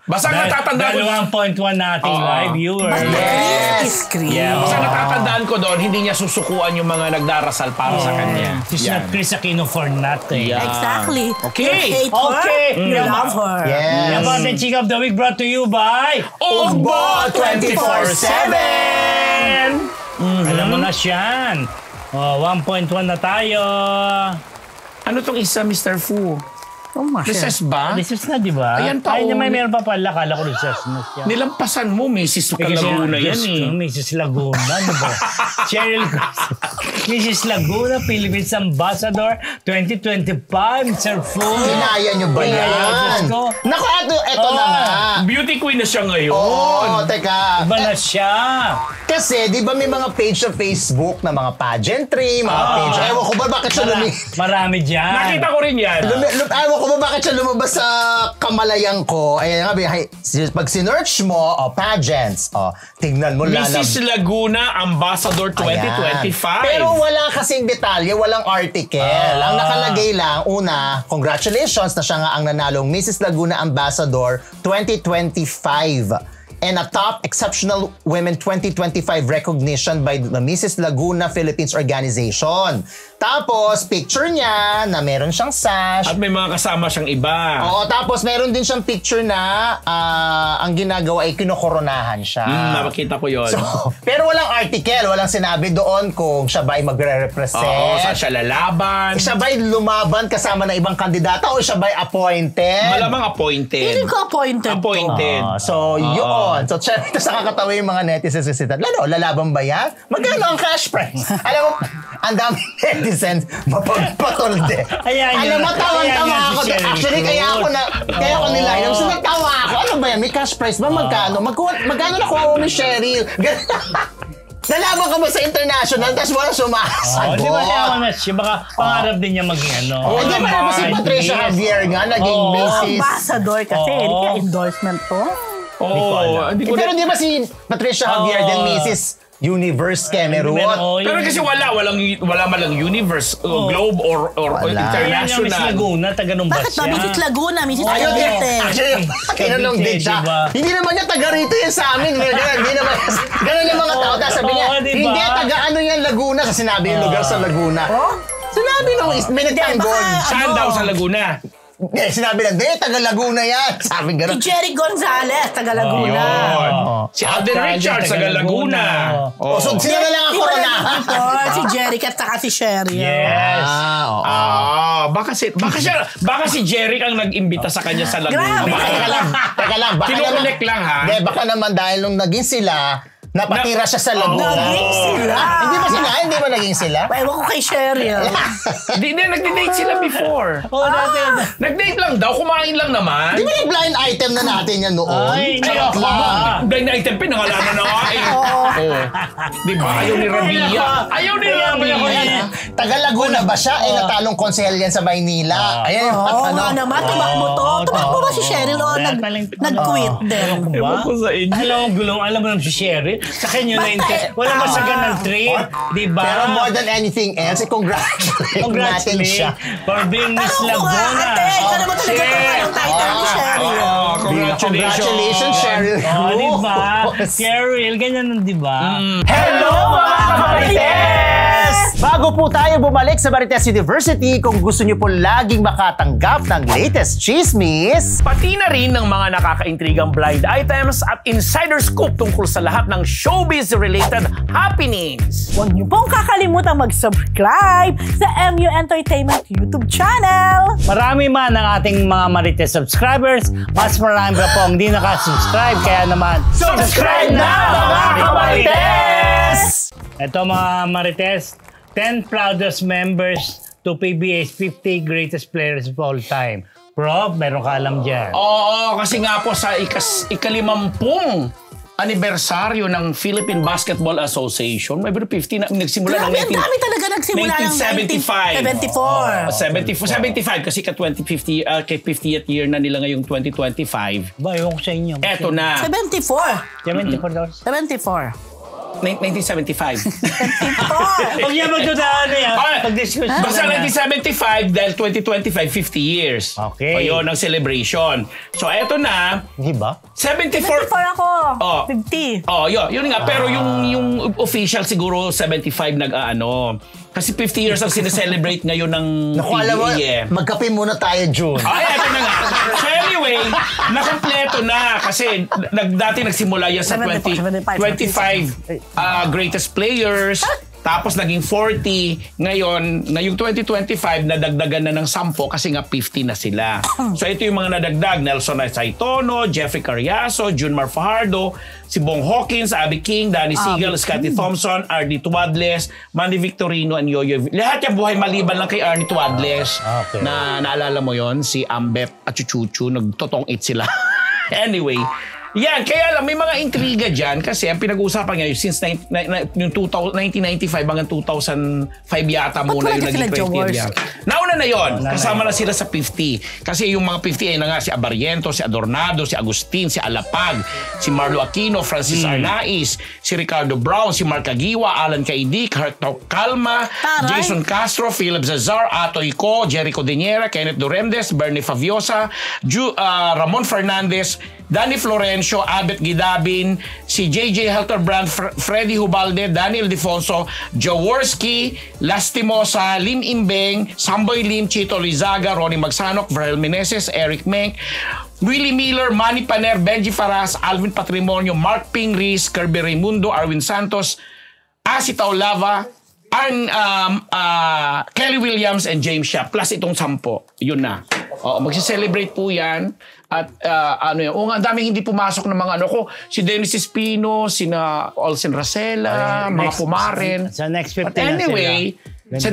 Basta natatandaan ko. 1.1 na ating live viewers. Chris is Chris. Basta natatandaan ko doon, hindi niya susukuan yung mga nagdarasal para sa kanya. She's not Chris Aquino for nothing. Yeah. Exactly. Okay. You hate her, you love her. Yes. Yan po ang Chick of the Week brought to you by Ugbo 24/7! Alam mo na siyan. 1.1 na tayo. Ano tong isa, Mr. Fu? Oh, Recess ba? Recess na, di ba? Ayan pa, Ay, oh. may meron pa pala. Kala ko recess na siya. Nilampasan mo, Mrs. Laguna yan eh. Mrs. Laguna, di ba? Cheryl Cruz. Mrs. Laguna, Philippines Ambassador 2025, Sir Fu. Kinaya nyo ba yan? Diyos ko. Naku, eto na nga. Beauty queen na siya ngayon. Oo, teka. Iba na siya. Kasi, di ba may mga page sa Facebook na mga pageantry, mga page. Ewan ko ba bakit siya Marami dyan. Nakita ko rin yan. Ewan ko ba bakit siya lumabas sa kamalayang ko. Ayan nga, pag sinearch mo, pageants, tignan mo Mrs. Laguna Ambassador 2025. Pero wala kasing detalye, walang article. Ang nakalagay lang, una, congratulations na siya nga ang nanalong Mrs. Laguna Ambassador 2025. and a Top Exceptional Women 2025 recognition by the Mrs. Laguna Philippines Organization. Tapos, picture niya na meron siyang sash. At may mga kasama siyang iba. Oo, tapos meron din siyang picture na ang ginagawa ay kinokoronahan siya. Nakakita ko yun. So, pero walang article, walang sinabi doon kung siya ba ay magre-represent. Oo, saan siya lalaban. Siya ba ay lumaban kasama ng ibang kandidata o siya ba ay appointed? Malamang appointed. Feeling ko appointed. Appointed. So, yun. So, syempre, ito sa kakatawa yung mga netizens. Lalaban ba yan? Magkano ang cash prize? Alam mo, ang dami netizens, mapagpatulde. Alam mo, tawang-tawa ako. Actually, kaya ako nilayang. So, natawa ako. Ano ba yan? May cash prize ba? Magkano? Magkano nakuha mo ni Cheryl? Nalaban ka ba sa international tapos wala sumasagot? Di ba siya siya? Baka pangarap din niya maging ano. Hindi ba si Patricia Javier nga naging Mrs. Ambassador kasi. Hindi kaya endorsement to. Pero di ba si Patricia Javier din Mrs. Universe Cameroon? Pero kasi wala man lang Universe, Globe or International. Miss Laguna, taga nung ba Bakit ba? siya? Mrs. Laguna, Mrs. Ayun, Cavite. actually, kinanong din siya. Diba? Hindi naman niya taga rito yan sa amin. Hindi naman, ganun yung mga tao. Tapos sabi niya, diba? hindi, taga ano yan, Laguna. Sa sinabi yung lugar sa Laguna. Sinabi nung may nagtanggol. Saan daw sa Laguna? Sinabi lang, taga Laguna yan. Sabi gano'n. Si Jerry Gonzalez, taga Laguna. Si Alden Richards, taga Laguna. So, sino na lang ang koronahan? Si Jerry at saka si Sherry. Yes. Baka si Jerry ang nag-imbita sa kanya sa Laguna. Grabe. Teka lang. Kinukulik lang ha. Baka naman dahil nung naging sila, napatira siya sa Laguna. Naging sila. Hindi ba naging sila? Ewan ko kay Sherry. Hindi, nag-date sila before. Nag-date lang daw, kumain lang naman. Di ba yung blind item na natin yan noon? Ay, Charot lang. Blind item, pinangalanan na nga eh. Di ba? Ayaw ni Rabia. Ayaw ni Rabia. Taga Laguna ba siya? Natalong konsehal yan sa Maynila. Ayan yung Oo nga naman, tumakbo to. Tumakbo ba si Cheryl o nag-quit din? Ewan ko sa inyo. Alam mo naman si Sherry. Sa kanya na walang masagan ng trip. Diba? Pero more than anything else, congratulate natin siya. For being Miss Laguna. Ate, ikaw naman talaga ang title ni Cheryl. Congratulations, Cheryl. Diba? Cheryl, ganyan nun, diba? Hello, mga Marites! Bago po tayo bumalik sa Marites University, kung gusto niyo po laging makatanggap ng latest chismis, Pati na rin ng mga nakakaintrigang blind items at insider scoop tungkol sa lahat ng showbiz-related happenings. Huwag niyo pong kakalimutan mag-subscribe sa MU Entertainment YouTube channel. Marami man ang ating mga Marites subscribers, mas marami pa po hindi nakasubscribe. Kaya naman, subscribe na mga Marites! Ito mga Marites, 10 proudest members to PBA's 50 greatest players of all time. Prof, meron ka alam dyan. Oo, kasi nga po sa ikalimampung anibersaryo ng Philippine Basketball Association, may 50 na nagsimula ng Grabe, ang dami talaga nagsimula ng 1975 kasi ka 50th year na nila ngayong 2025. Ba, ewan ko sa inyo. Eto na. 74. $74. 74. 1975. Huwag niya magdudaan yan. Pag-discuss. Basta 1975 dahil 2025, 50 years. Okay. O yun ang celebration. So eto na. Di ba? 74 ako. Oh. 50. Oh, yun nga. Pero yung official siguro 75 nag-aano. Kasi 50 years ang sineselebrate ngayon ng Naku, alam mo, magkape muna tayo, June. Ay, eto na nga. So anyway, nakompleto na kasi dati nagsimula yan sa 25 greatest players. Tapos naging 40. Ngayon, ngayong 2025, nadagdagan na ng 10 kasi nga 50 na sila. So ito yung mga nadagdag. Nelson Saitono, Jeffrey Carriazo, Junmar Fajardo, si Bong Hawkins, Abby King, Danny Siegel, Scottie Thompson, Arnie Tuadles, Manny Victorino, and Yoyo. Lahat yung buhay maliban lang kay Arnie Tuadles. Okay. Na naalala mo yon si Ambep at Chuchuchu, nagtotong it sila. Anyway, yan, kaya lang may mga intriga dyan kasi ang pinag-uusapan ngayon since yung 1995 hanggang 2005 yata muna yung naging criteria. Nauna na yon, kasama na sila sa 50. Kasi yung mga 50 ay na nga si Abariento, si Adornado, si Agustin, si Alapag, si Marlo Aquino, Francis Arnaiz, si Ricardo Brown, si Mark Agiwa, Alan Caidic, Herto Calma, Jason Castro, Philip Zazar, Atoy Co, Jericho Deniera, Kenneth Duremdes, Bernie Faviosa, Ramon Fernandez, Danny Florencio, Albert Gidabin, si JJ Helterbrand, Freddy Hubalde, Daniel Defonso, Jaworski, Lastimosa, Lim Imbeng, Samboy Lim, Chito Lizaga, Ronnie Magsanok, Verhel Meneses, Eric Menk, Willie Miller, Manny Paner, Benji Faras, Alvin Patrimonio, Mark Pingris, Kirby Raimundo, Arwin Santos, Asi Taulava, Kelly Williams, and James Shap. Plus itong 10. Yun na. Magsi-celebrate po yan. At ang daming hindi pumasok ng mga si Dennis Espino, sina Olsen Racela, mga Pumaren. Sa next 50 But anyway, sa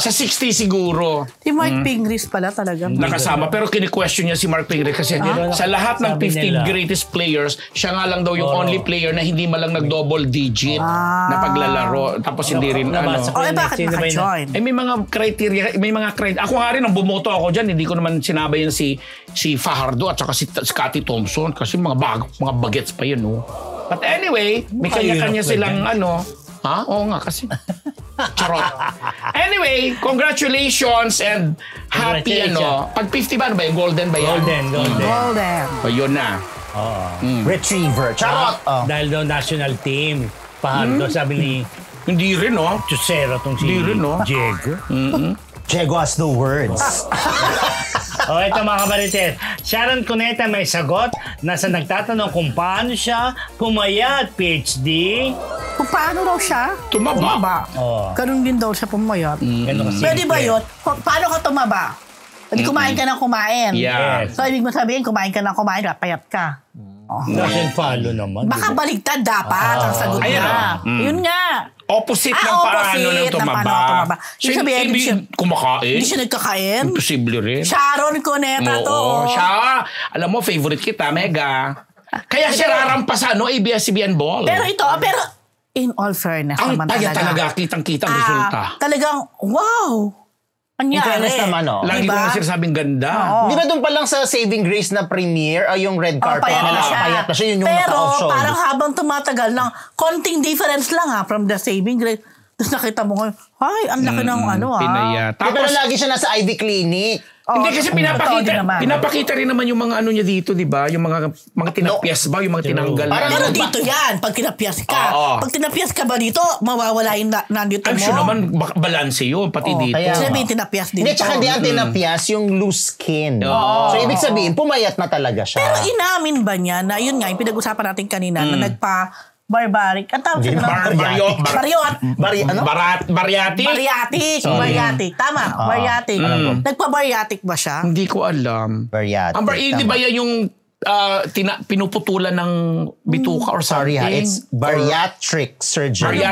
60 siguro. Si Mark Pingris pala talaga. Nakasama. Pero kini-question niya si Mark Pingris kasi sa lahat ng 15 greatest players, siya nga lang daw yung only player na hindi malang nag-double digit na paglalaro. Tapos hindi rin bakit naka-join? may mga criteria, Ako nga rin, nung bumoto ako dyan, hindi ko naman sinabi yan si Fajardo at saka si Scotty Thompson kasi mga bagets pa yun. But anyway, may kanya-kanya silang Oo nga kasi. Charot. Anyway, congratulations and happy Pag 50 ba yung golden ba yan? Golden. Yun na. Retriever. Charot. Dahil daw national team. Fajardo, sabi ni Hindi rin, Chusero tong si Diego. Diego has no words. Ito mga kabarites. Sharon Cuneta may sagot na sa nagtatanong kung paano siya pumayat, PhD. Kung paano daw siya? Tumaba. Ganun din daw siya pumayat. Pwede ba yun? Paano ka tumaba? Hindi kumain ka ng kumain. Yeah. So, ibig mo sabihin, kumain ka ng kumain, payat ka. Doesn't follow naman. Baka baliktad dapat ang sagot niya. Yun nga. Opposite ng paano ng tumaba. Yung sabihin, hindi kumakain. Hindi siya nagkakain. Imposible rin. Sharon Cuneta to. Siya. Alam mo, favorite kita, Mega. Kaya siya rarampasan, ABS-CBN ball. Pero in all fairness ang naman talaga, kitang-kita ang resulta. Talagang, wow! In fairness naman, Lagi ko nga sinasabing ganda. Di ba doon pa lang sa Saving Grace na premiere, yung red carpet payat na siya, yun yung pero naka-off parang habang tumatagal ng konting difference lang from the Saving Grace. Tapos nakita mo, ang laki ng Pinayat. Pero lagi siya nasa Ivy Clinic. Hindi kasi pinapakita rin naman yung mga niya dito, di ba? Yung mga tinapyas ba? Yung mga tinanggal. Pero dito yan, pag tinapyas ka. Pag tinapyas ka ba dito, mawawala yung nandito mo. I'm sure naman, balanse yun, pati dito. Sabihin, tinapyas dito. Hindi, tsaka hindi ang tinapyas, yung loose skin. So, ibig sabihin, pumayat na talaga siya. Pero inamin ba niya na, yun nga, yung pinag-usapan natin kanina, na barbaric. Ang tawag siya Bariatic. Tama, bariatic. Nagpa-bariatic ba siya? Hindi ko alam. Bariatic. Hindi ba yan yung pinuputulan ng bituka or something? It's bariatric surgery.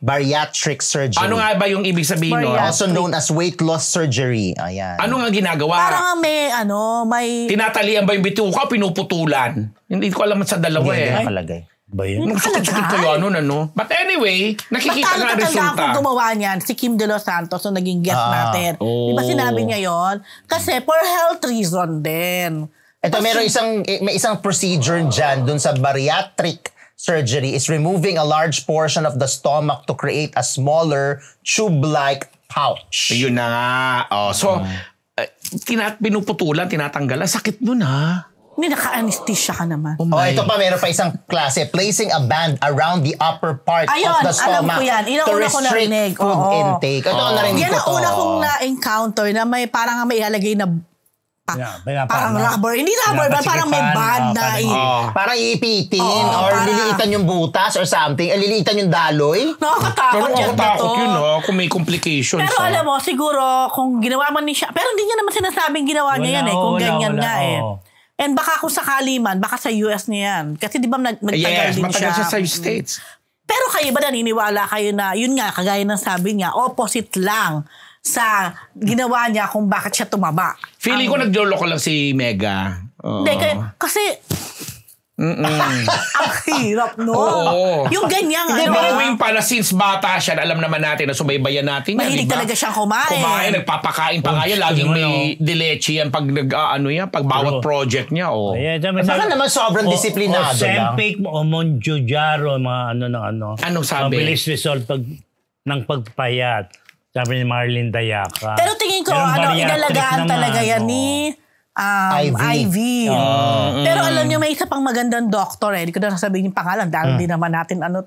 Bariatric surgery. Ano nga ba yung ibig sabihin? Also known as weight loss surgery. Ayan. Ano nga ginagawa? Parang may... Tinatalian ba yung bituka o pinuputulan? Hindi ko alam sa dalawa Hindi nakalagay. Ba yun? Sakit-sakit kayo But anyway, nakikita nga resulta. Kung gumawa niyan, si Kim De Los Santos na naging guest natin. Di ba sinabi niya yon? Kasi for health reason din. Ito, may isang procedure dyan dun sa bariatric surgery is removing a large portion of the stomach to create a smaller tube-like pouch. Yun na nga. So, pinuputulan, tinatanggalan. Sakit nun Hindi, naka-anesthesia ka naman. Ito pa, meron pa isang klase. Placing a band around the upper part of the stomach alam ko yan. to restrict food intake. Ito, narinig ko to. Yan ang una kong na-encounter na may parang may ilalagay na parang rubber. Hindi rubber, parang may band na parang iipitin or liliitan yung butas or something. Liliitan yung daloy. Nakakatakot yan na to. Yun kung may complications. Pero alam mo, siguro kung ginawa man niya, pero hindi niya naman sinasabing ginawa niya yan kung ganyan nga And baka kung sakali man, baka sa US niya yan. Kasi di ba nagtagal din siya. Matagal siya sa States. Pero kayo ba naniniwala kayo na, yun nga, kagaya ng sabi niya, opposite lang sa ginawa niya kung bakit siya tumaba. Feeling ko nagloloko lang si Mega. Hindi, kasi ang hirap, no? Yung ganyan, Knowing pala since bata siya, alam naman natin na subaybayan natin. Mahilig talaga siyang kumain. Nagpapakain pa nga yan. Laging may dileche yan pag pag bawat project niya. Baka naman sobrang disiplinado lang. Ozempic o Monjujaro, mga Anong sabi? Mabilis result ng pagpayat. Sabi ni Marlene Dayaca. Pero tingin ko, inalagaan talaga yan ni Ivy. Pero alam niyo, may isa pang magandang doctor Hindi ko na sasabihin yung pangalan dahil di naman natin ang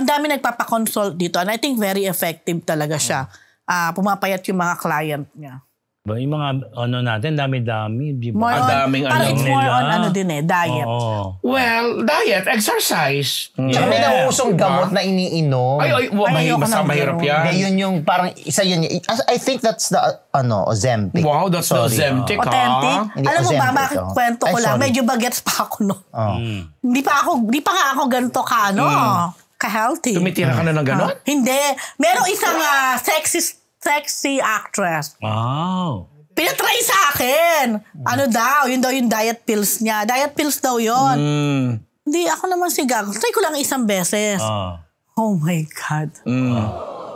dami nagpapakonsult dito and I think very effective talaga siya. Pumapayat yung mga client niya. Yung mga natin, dami-dami. Di More ba? on, daming parang it's more on diet. Well, diet, exercise. Tsaka may nauusong gamot na iniinom. ayoko ng mahirap ganun. yan. Hindi, yun yung parang isa yun. I think that's the Ozempic. Wow, that's the Ozempic, Authentic. Hindi Alam mo ba, Ozempic, bakit kwento ko Ay, lang, sorry. medyo bagets pa ako no. Hindi pa nga ako ganito ka-healthy. Tumitira ka na ng ganon? Hindi. Merong isang sexy actress. Wow. Pinatry sa akin. Ano daw yung diet pills niya. Diet pills daw yun. Hindi, ako naman si Gag. Try ko lang isang beses. Oh my God.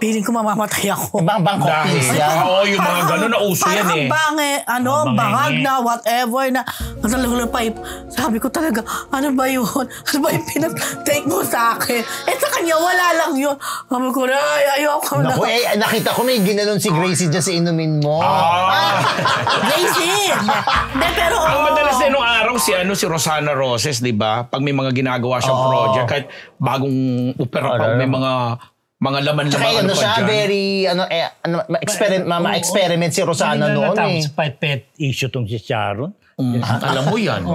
Feeling ko mamamatay ako. Bangkok pills yan. Oo, yung mga ganon na uso yan eh. Parang bangag na, whatever na. Talagang pipe. Sabi ko talaga, ano ba yun? Ano ba yung pinag-take mo sa akin? Sa kanya, wala lang yun. Sabi ko, ayoko na. Naku, nakita ko may ginanon si Gracie dyan sa inumin mo. Gracie! Hindi, pero... Ang madalas din nung araw si Rosana Roses, di ba? Pag may mga ginagawa siyang project, kahit bagong opera pa, may mga laman-laman Tsaka pa siya, dyan. very, experiment si Rosana noon eh. Tapos pet issue tong si Sharon. Alam mo yan.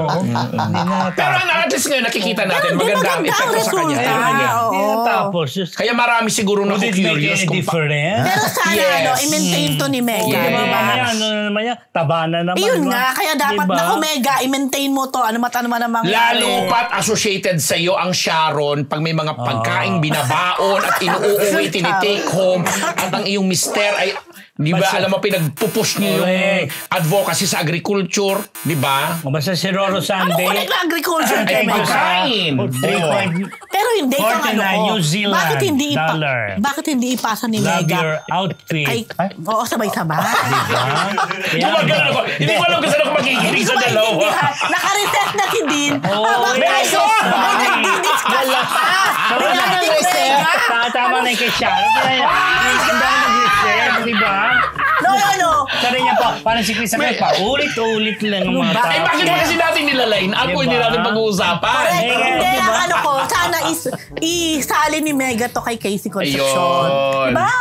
Pero at least ngayon nakikita natin maganda ang epekto sa kanya. Tapos, Kaya marami siguro na curious kung different. Pero sana, i-maintain to ni Mega. Yeah. Diba? Mamaya, ano naman yan? Taba na naman. Yun diba? nga, kaya dapat Diba? naku Mega, i-maintain mo to. Ano namang lalo pat associated sa iyo ang Sharon pag may mga pagkaing binabaon at inuuwi, tinitake home at ang iyong mister ay di ba alam mo pinagpupush niyo yung advocacy sa agriculture, di ba? Basta si Roro Ano Sunday. ko na agriculture kay Ay, Mega? pagkain. Pero hindi ka 49 New Zealand dollar. Bakit hindi ipasa ni Love Mega? your outfit. Oo, sabay-sabay. Gumagano ako. Hindi ko alam kung saan ako makikinig sa dalawa. Naka-reset na si Dean. Habang may tayo, reset. nagdi-discuss pa. Wala nang reset. Tama na yung kay Sharon. Ang dami nag-reset, di ba? No. Sabi niya pa, parang si Chris Abel pa, ulit-ulit lang ang mga tao. Eh bakit ba kasi natin nilaline up o hindi natin pag-uusapan? Correct. Hindi, diba? ang ano ko, sana isali ni Mega to kay Casey Concepcion. Ayun. Diba?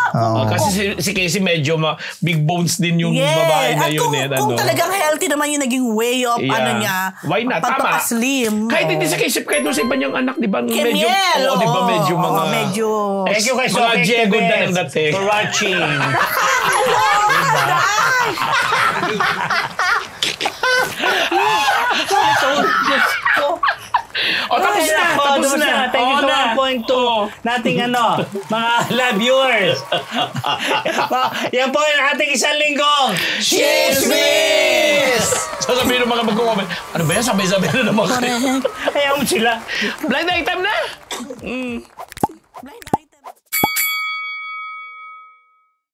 Kasi si Casey medyo big bones din yung babae na At yun. kung talagang healthy naman yung naging way of Yeah. niya, Why not? Tama. pagpapaslim. Kahit hindi sa Casey, kahit doon sa iba niyang anak, di ba? Kemiel, Oo, di ba medyo oo, mga... medyo... Thank you kay Mga Sophie Diego Tevez na ng dating. for watching. Tapos na. Thank you sa 1.2 nating mga love viewers. Yan po yung ating isang linggong Chismis! Sasabihin ng mga mag-comment, ano ba yan? Sabay-sabay na naman. Correct. Ayaw mo sila. Blind item na!